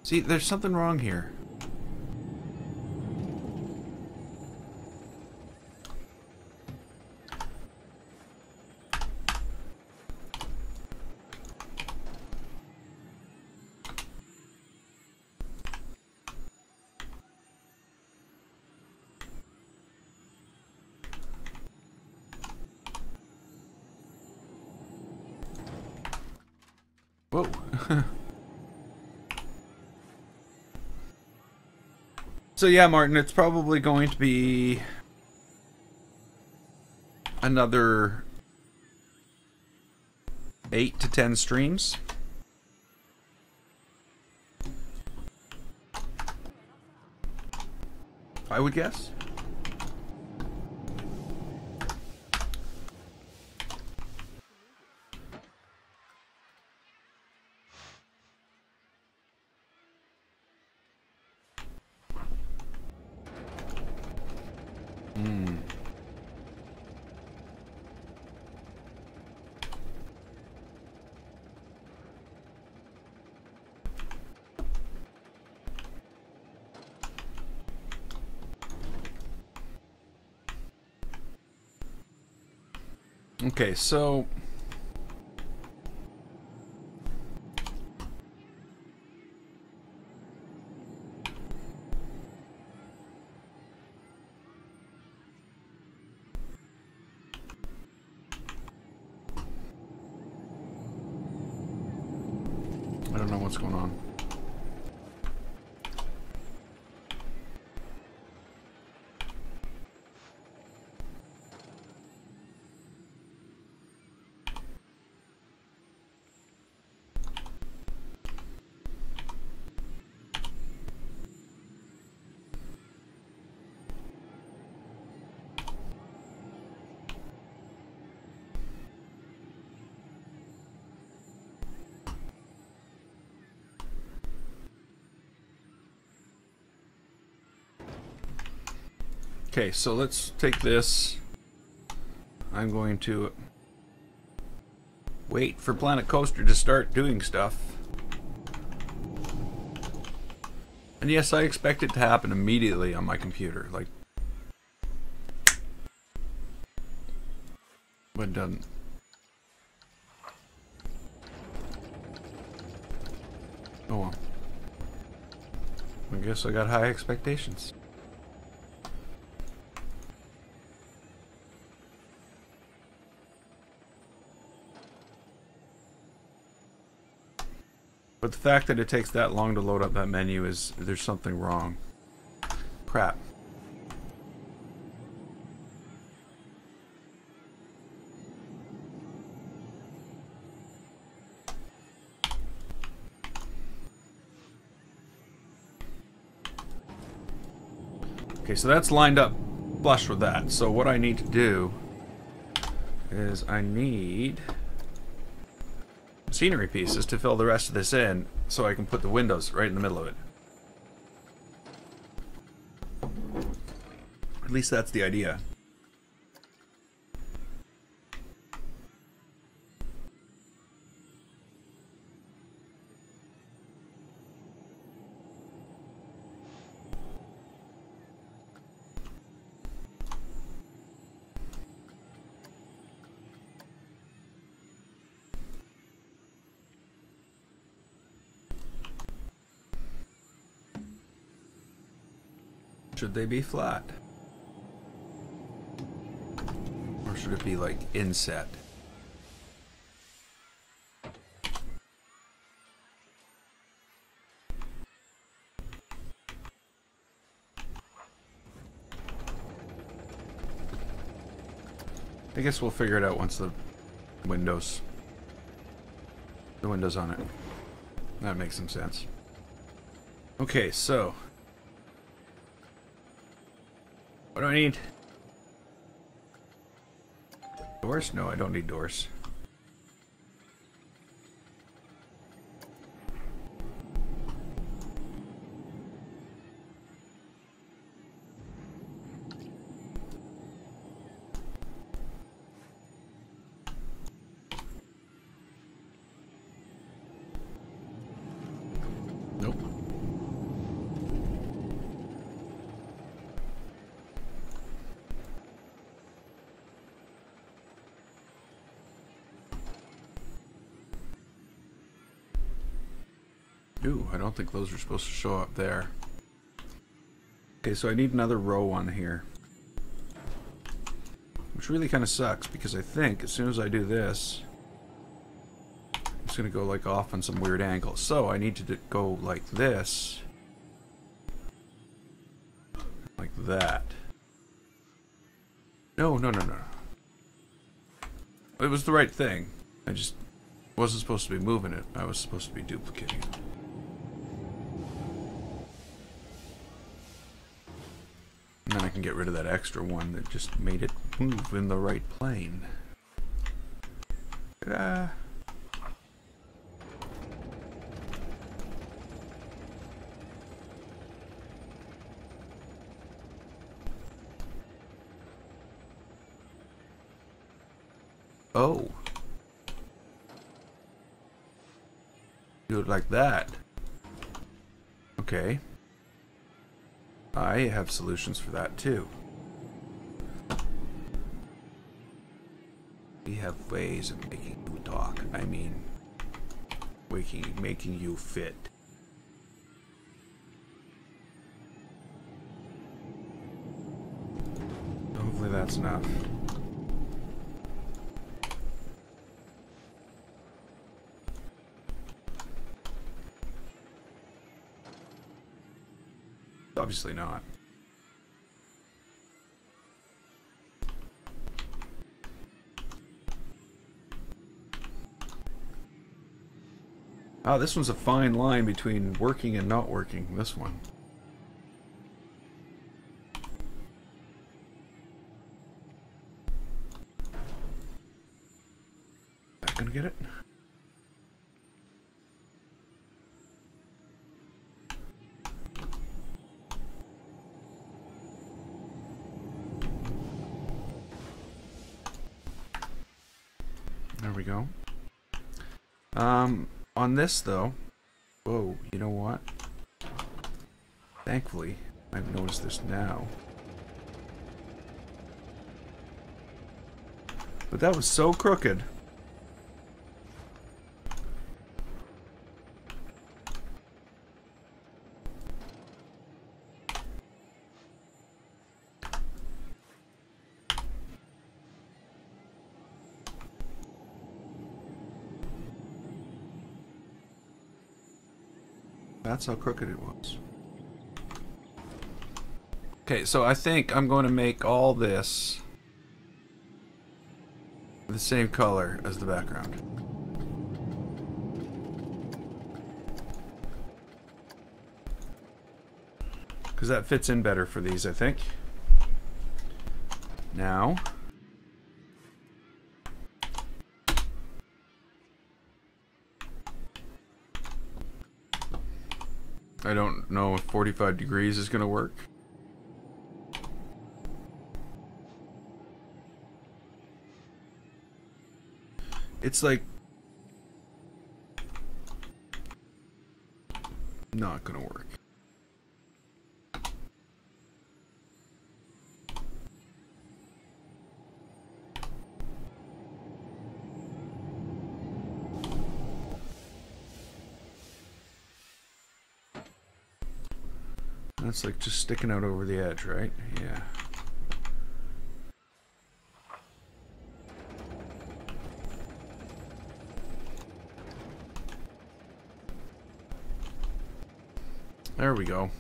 See, there's something wrong here. Whoa. So yeah, Martin, it's probably going to be another 8 to 10 streams. I would guess. Okay, so I don't know what's going on. Okay, so let's take this. I'm going to wait for Planet Coaster to start doing stuff. And yes, I expect it to happen immediately on my computer. Like, but it doesn't. Oh well. I guess I got high expectations. But the fact that it takes that long to load up that menu is... there's something wrong. Crap. Okay, so that's lined up flush with that. So what I need to do is I need scenery pieces to fill the rest of this in so I can put the windows right in the middle of it. At least that's the idea. Should they be flat? Or should it be like inset? I guess we'll figure it out once the windows on it. That makes some sense. Okay, so what do I need? Doors? No, I don't need doors. Nope. Ooh, I don't think those are supposed to show up there. Okay, so I need another row on here. Which really kind of sucks, because I think as soon as I do this, it's going to go like off on some weird angle. So I need to go like this. Like that. No. It was the right thing. I just wasn't supposed to be moving it. I was supposed to be duplicating it. And then I can get rid of that extra one that just made it move in the right plane. Ta-da! Oh. Do it like that. Okay. I have solutions for that too. We have ways of making you talk. I mean, making you fit. Hopefully that's enough. Obviously not. Oh, this one's a fine line between working and not working, this one. Am I gonna get it? There we go. On this though, whoa, you know what? Thankfully, I've noticed this now. But that was so crooked. That's how crooked it was. Okay, so I think I'm going to make all this the same color as the background. Because that fits in better for these, I think. Now, I don't know if 45 degrees is going to work. It's like not going to work. That's like just sticking out over the edge, right? Yeah. There we go.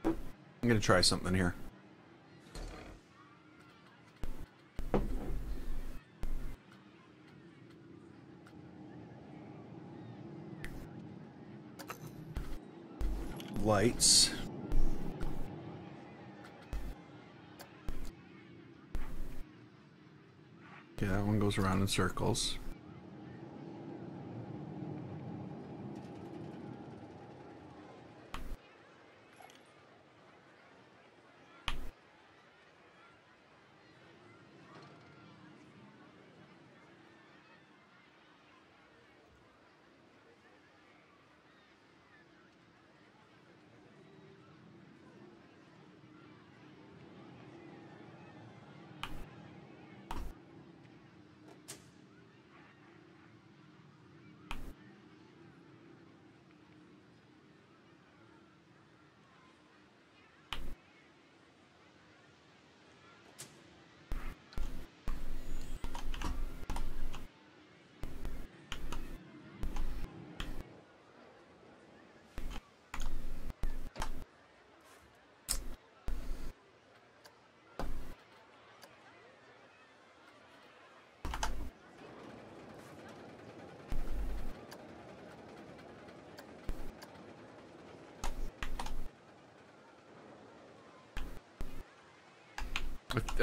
I'm gonna try something here. Lights. Yeah, that one goes around in circles.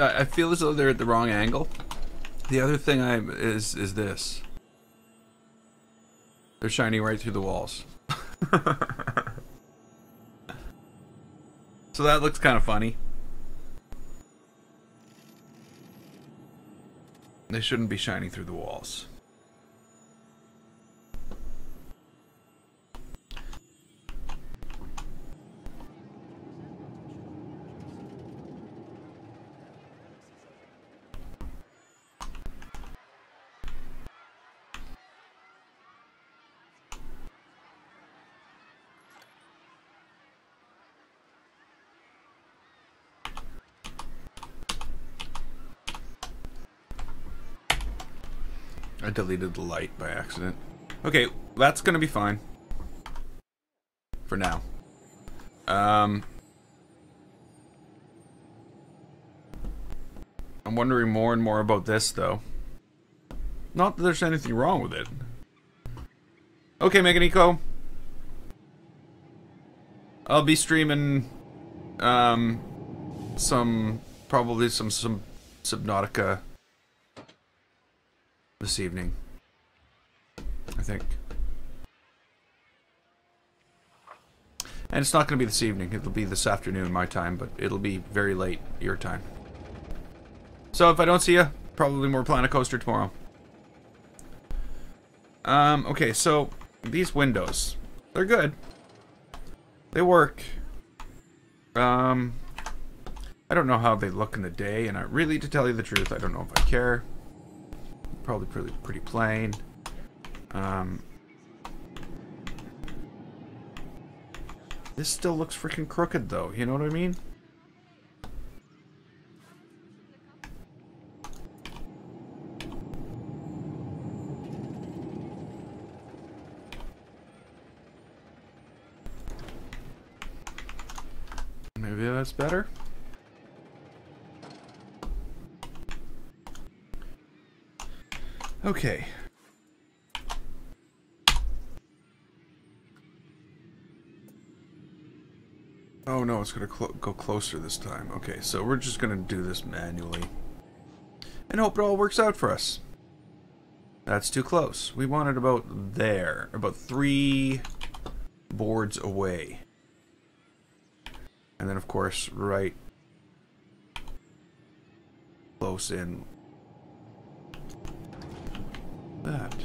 I feel as though they're at the wrong angle. The other thing is this. They're shining right through the walls. So that looks kind of funny. They shouldn't be shining through the walls. I deleted the light by accident. Okay, that's gonna be fine. For now. I'm wondering more and more about this, though. Not that there's anything wrong with it. Okay, Meganico. I'll be streaming, probably some Subnautica this evening, I think. And it's not going to be this evening, it'll be this afternoon my time, but it'll be very late your time. So if I don't see you, probably more Planet Coaster tomorrow. Okay, so these windows, they're good. They work. I don't know how they look in the day, and really, to tell you the truth, I don't know if I care. Probably pretty plain. This still looks freaking crooked, though. You know what I mean? Maybe that's better. Okay. Oh no, it's gonna go closer this time. Okay, so we're just gonna do this manually. And hope it all works out for us. That's too close. We want it about there. About 3 boards away. And then of course, right close in. That.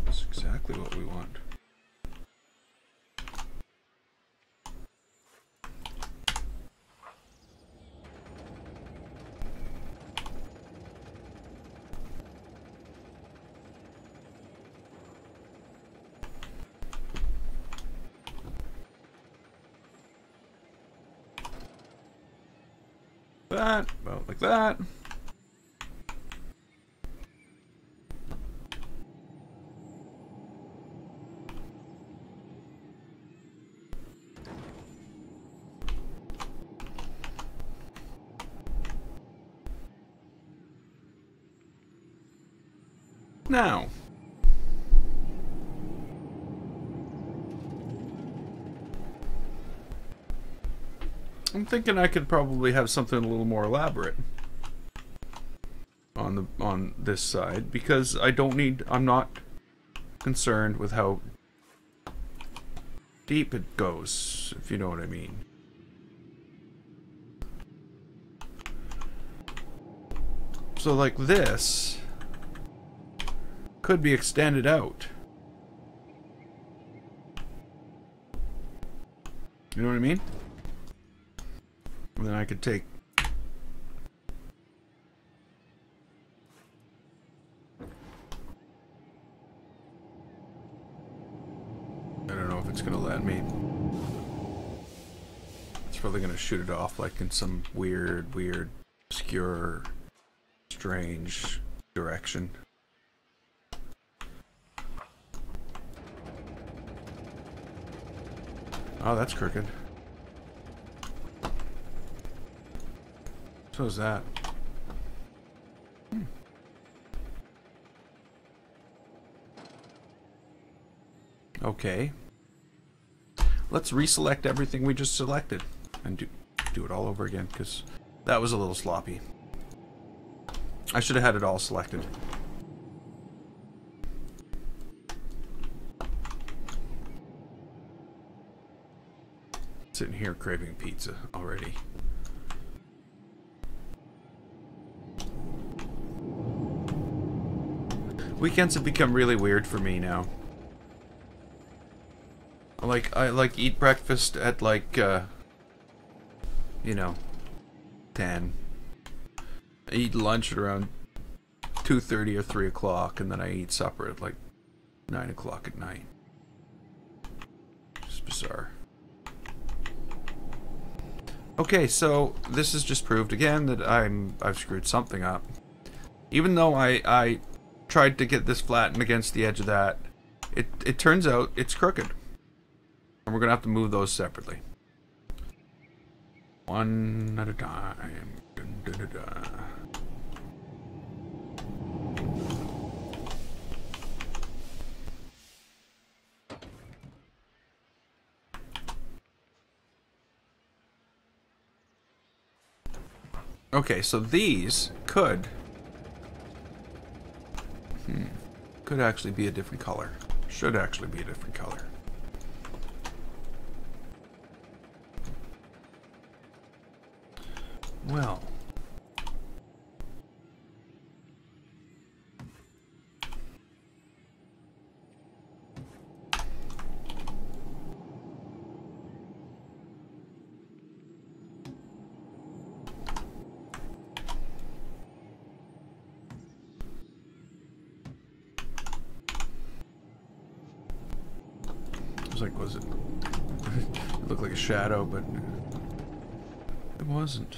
That's exactly what we want. That, about like that. Now, I'm thinking I could probably have something a little more elaborate on this side, because I'm not concerned with how deep it goes, if you know what I mean. So like this could be extended out. You know what I mean? And then I could take I don't know if it's gonna let me. It's probably gonna shoot it off like in some weird, obscure, strange direction. Oh, that's crooked. So is that. Okay. Let's reselect everything we just selected and do it all over again, because that was a little sloppy. I should have had it all selected. Sitting here craving pizza already. Weekends have become really weird for me now. I like eat breakfast at like you know, 10. I eat lunch at around 2:30 or 3 o'clock, and then I eat supper at like 9 o'clock at night. It's bizarre. Okay, so this has just proved again that I've screwed something up. Even though I tried to get this flattened against the edge of that, it turns out it's crooked. And we're gonna have to move those separately. One at a time. Dun, dun, dun, dun. Okay, so these could actually be a different color. Should actually be a different color. Well. Was it? It looked like a shadow, but it wasn't.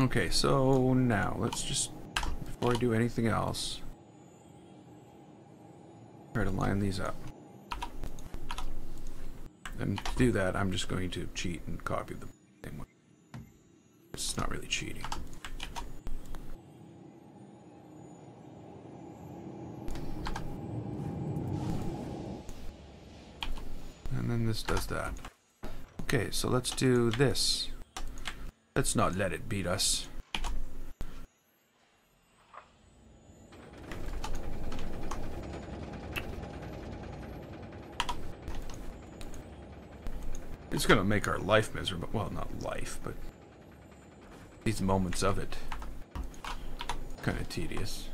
Okay, so now let's just, before I do anything else, try to line these up. And to do that, I'm just going to cheat and copy the same one. It's not really cheating. And then this does that. Okay, so let's do this. Let's not let it beat us. It's gonna make our life miserable. Well, not life, but these moments of it. Kind of tedious.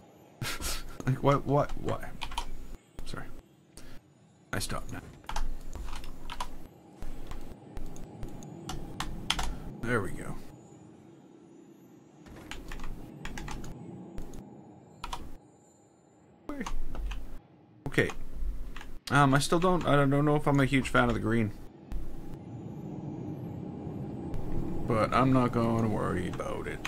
Like, what? Why? Sorry. I stopped now. There we go. Okay. I still don't know if I'm a huge fan of the green. But I'm not going to worry about it.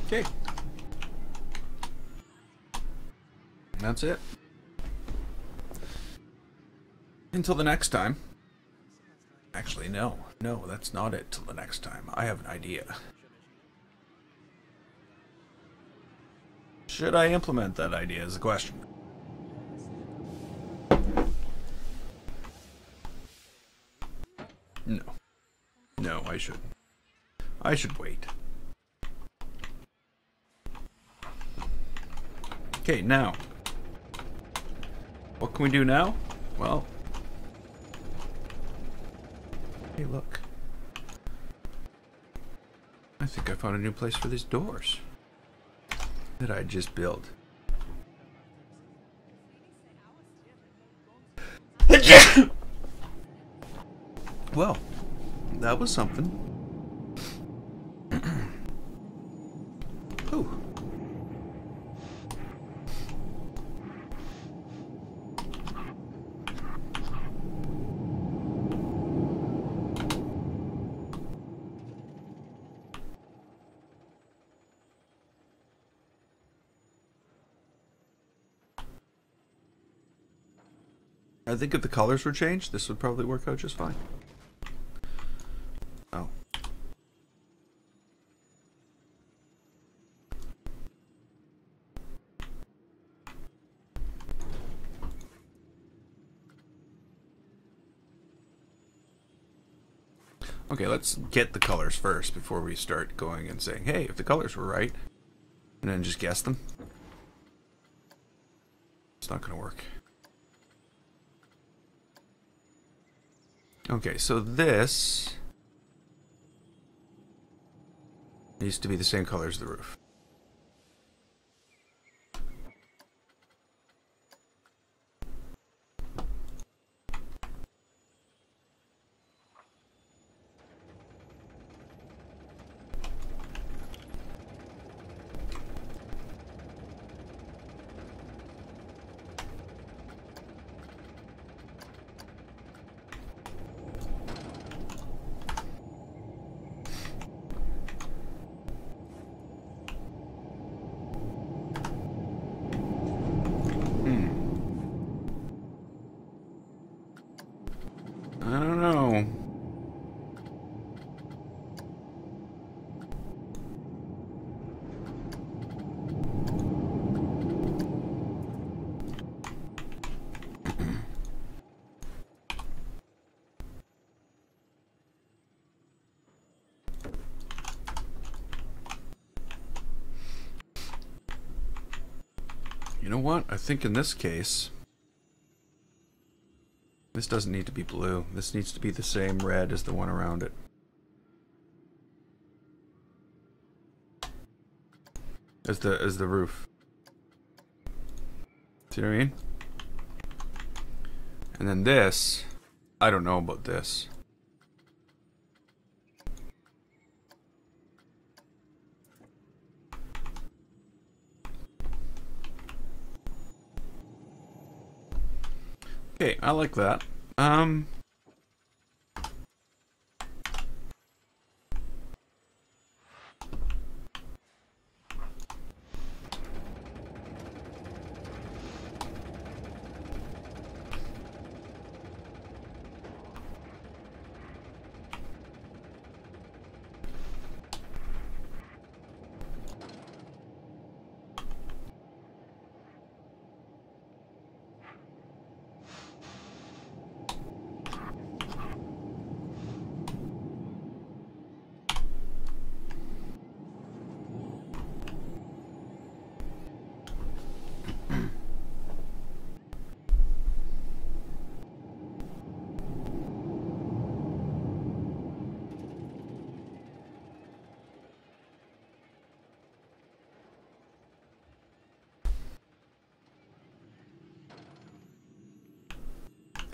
Okay. That's it. Until the next time. Actually, no. No, that's not it till the next time. I have an idea. Should I implement that idea is the question. No. No, I shouldn't. I should wait. Okay, now. What can we do now? Well... Hey, look. I think I found a new place for these doors that I just built. Well, that was something. Ooh. I think if the colors were changed, this would probably work out just fine. Oh. Okay, let's get the colors first before we start going and saying, hey, if the colors were right, and then just guess them. It's not going to work. Okay, so this needs to be the same color as the roof. I don't know. You know what? I think in this case, this doesn't need to be blue. This needs to be the same red as the one around it. As the roof. See what I mean? And then this I don't know about this. Okay, I like that.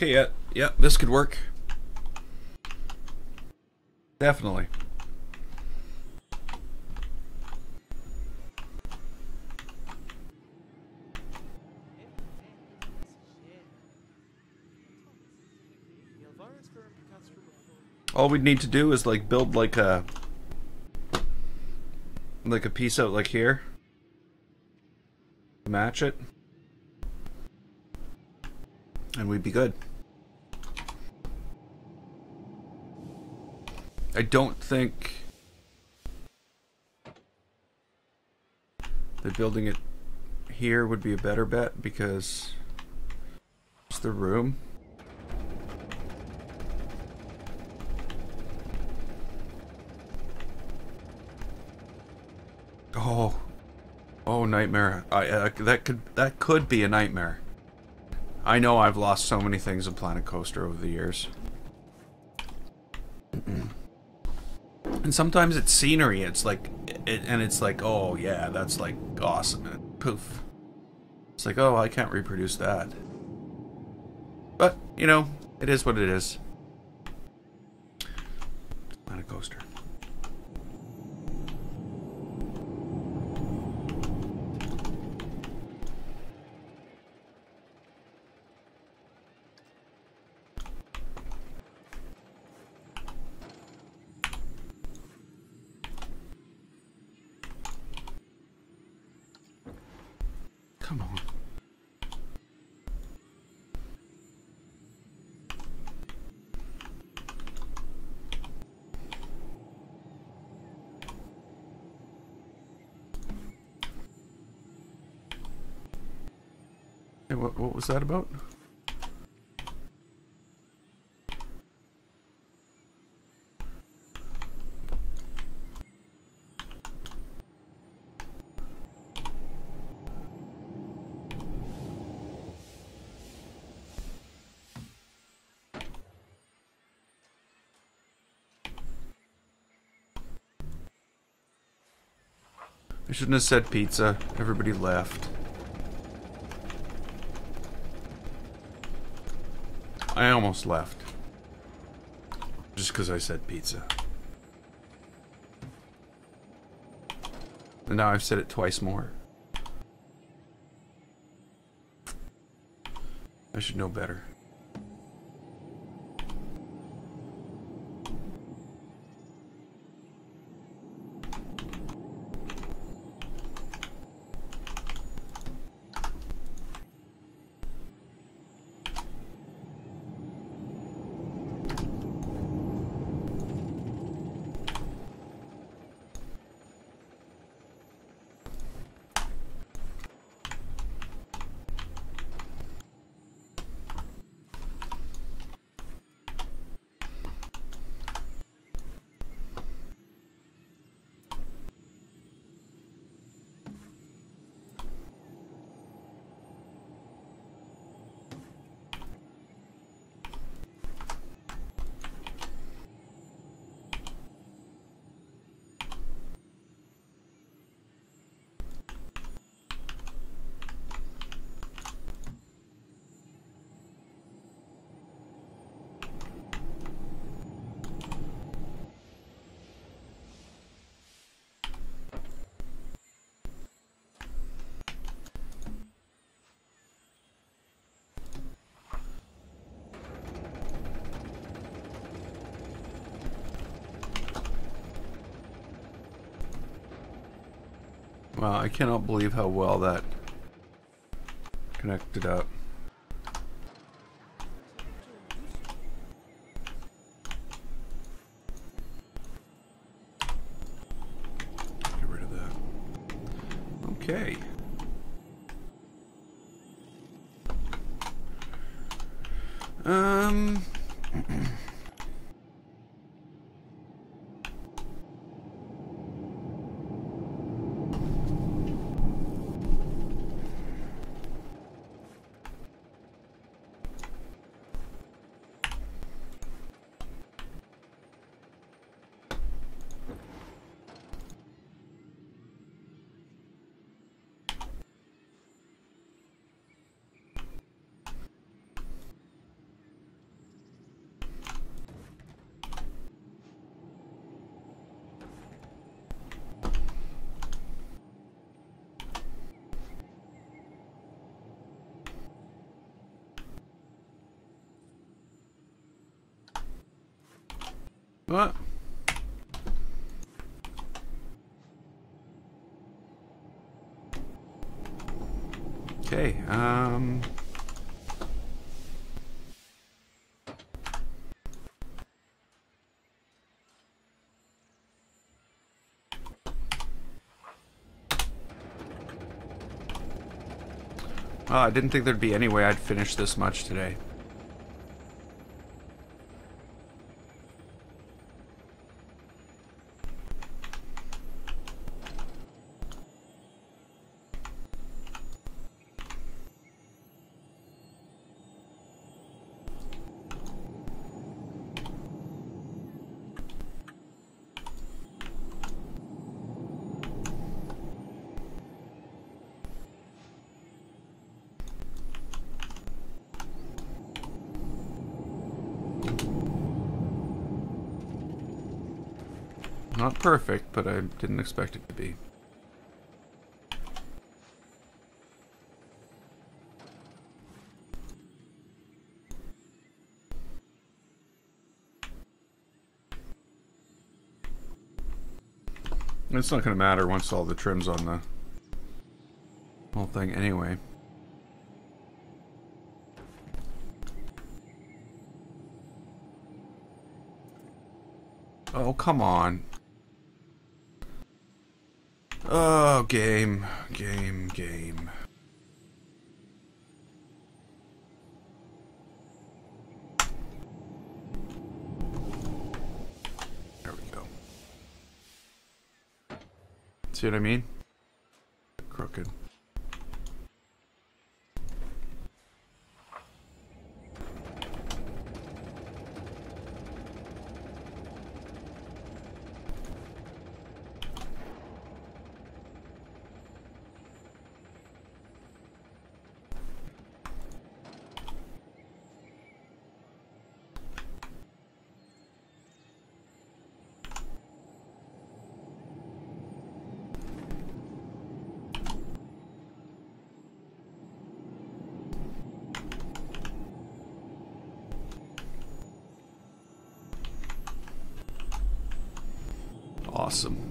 Okay, yeah, this could work. Definitely. All we'd need to do is like build like a piece out like here. Match it. And we'd be good. I don't think that building it here would be a better bet because it's the room. Oh, nightmare! That could be a nightmare. I know I've lost so many things in Planet Coaster over the years. And sometimes it's scenery. It's like, it's like, oh yeah, that's like awesome. And poof. It's like, oh, I can't reproduce that. But you know, it is what it is. Planet Coaster. Come on. Hey, what was that about? I shouldn't have said pizza. Everybody left. I almost left. Just because I said pizza. And now I've said it twice more. I should know better. Wow, I cannot believe how well that connected up. Get rid of that. Okay. What? Okay, well, I didn't think there'd be any way I'd finish this much today. Not perfect, but I didn't expect it to be. It's not going to matter once all the trim's on the whole thing anyway. Oh, come on. Oh, game. There we go. See what I mean? Crooked. Awesome.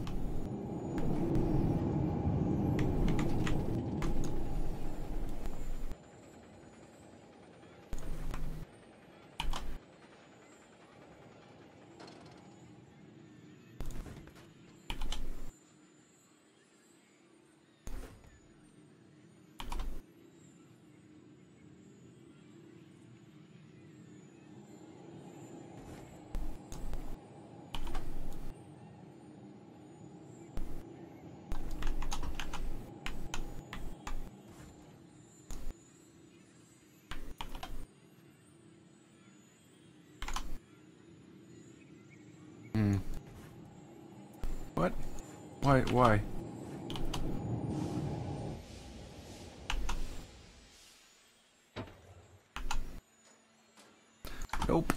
What? Why? Nope.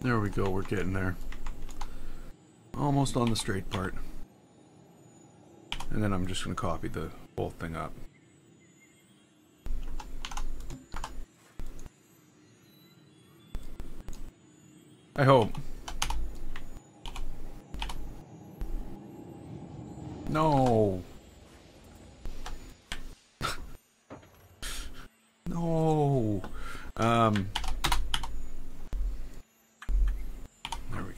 There we go, we're getting there. Almost on the straight part. And then I'm just going to copy the whole thing up. I hope. No. No. There we go.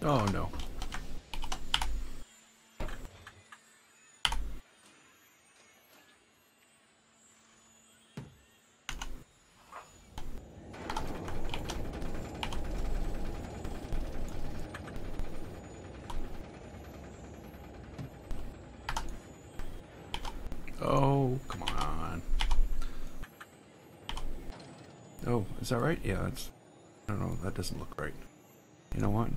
Oh no. Oh, come on. Oh, is that right? Yeah, that's... I don't know, that doesn't look right. You know what?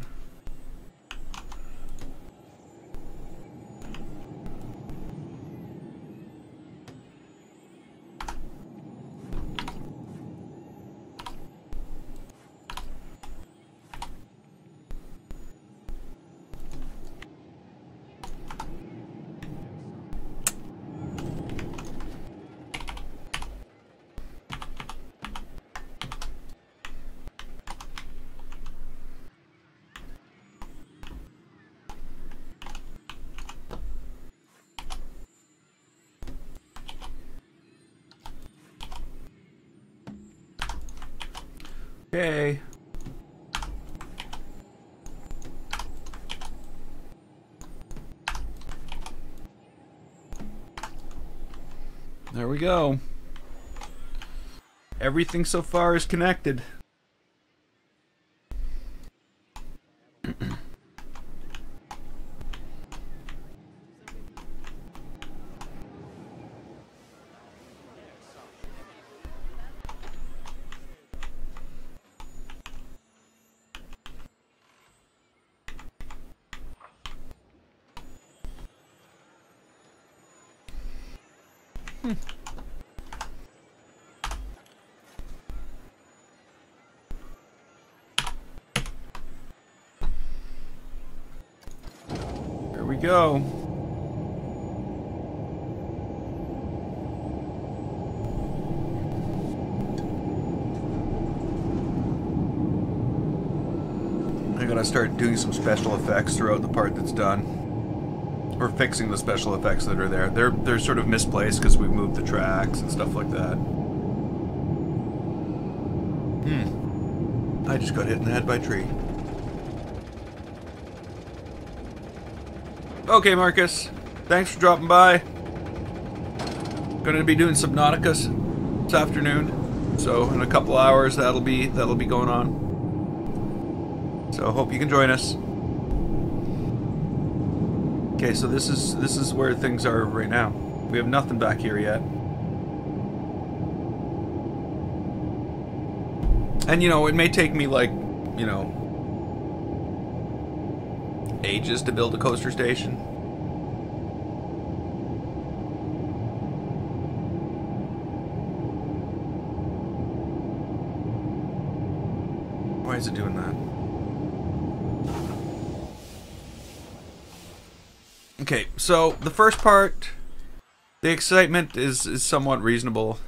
Okay. There we go. Everything so far is connected. There we go. I gotta start doing some special effects throughout the part that's done. Or fixing the special effects that are there. They're sort of misplaced because we moved the tracks and stuff like that. I just got hit in the head by a tree. Okay, Marcus. Thanks for dropping by. Gonna be doing Subnautica this afternoon. So in a couple hours that'll be going on. So hope you can join us. Okay, so this is where things are right now. We have nothing back here yet. And you know, it may take me like, you know, ages to build a coaster station. Why is it doing that? Okay, so the first part, the excitement is somewhat reasonable.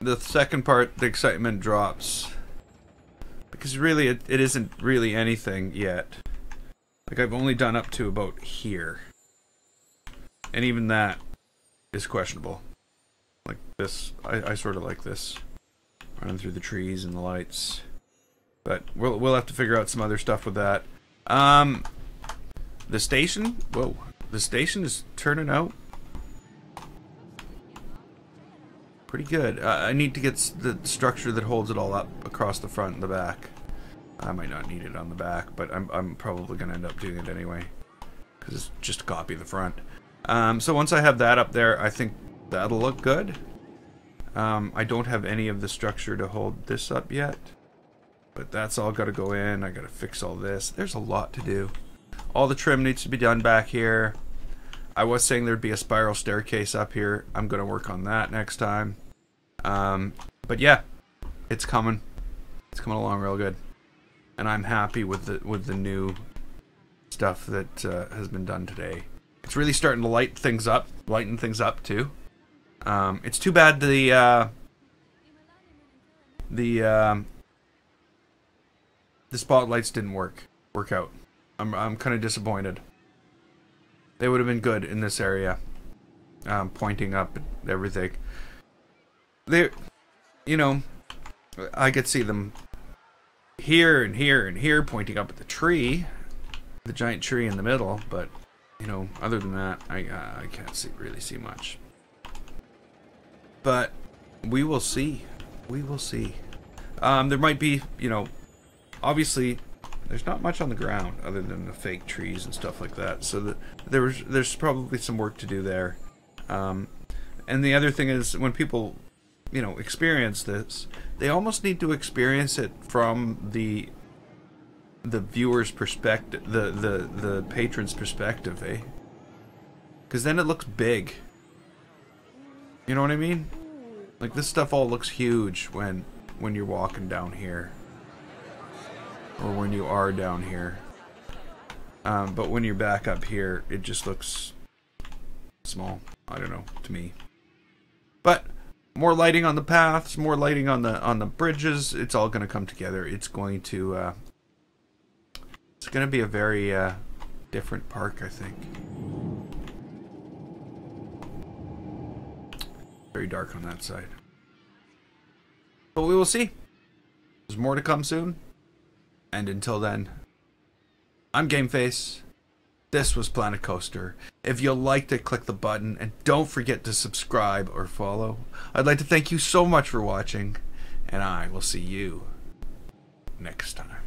The second part, the excitement drops. Because really, it isn't really anything yet. Like, I've only done up to about here. And even that is questionable. Like this, I sort of like this. Running through the trees and the lights. But we'll have to figure out some other stuff with that. The station? Whoa. The station is turning out pretty good. I need to get the structure that holds it all up across the front and the back. I might not need it on the back, but I'm probably going to end up doing it anyway. Because it's just a copy of the front. So once I have that up there, I think that'll look good. I don't have any of the structure to hold this up yet. But that's all got to go in. I got to fix all this. There's a lot to do. All the trim needs to be done back here. I was saying there'd be a spiral staircase up here. I'm going to work on that next time. But yeah, it's coming. It's coming along real good. And I'm happy with the new stuff that has been done today. It's really starting to lighten things up too. It's too bad the spotlights didn't work out. I'm kind of disappointed. They would have been good in this area, pointing up and everything. They, you know, I could see them here and here and here pointing up at the tree, the giant tree in the middle. But you know, other than that, I can't really see much. But we will see. We will see. There might be, you know, obviously. There's not much on the ground other than the fake trees and stuff like that. So there's probably some work to do there. And the other thing is, when people, you know, experience this, they almost need to experience it from the viewer's perspective, the patron's perspective, eh? Because then it looks big. You know what I mean? Like, this stuff all looks huge when you're walking down here. Or when you are down here. But when you're back up here, it just looks small. I don't know, to me. But more lighting on the paths, more lighting on the bridges. It's all going to come together. It's going to be a very different park, I think. Very dark on that side. But we will see. There's more to come soon. And until then, I'm GameFace. This was Planet Coaster. If you liked it, click the button. And don't forget to subscribe or follow. I'd like to thank you so much for watching. And I will see you next time.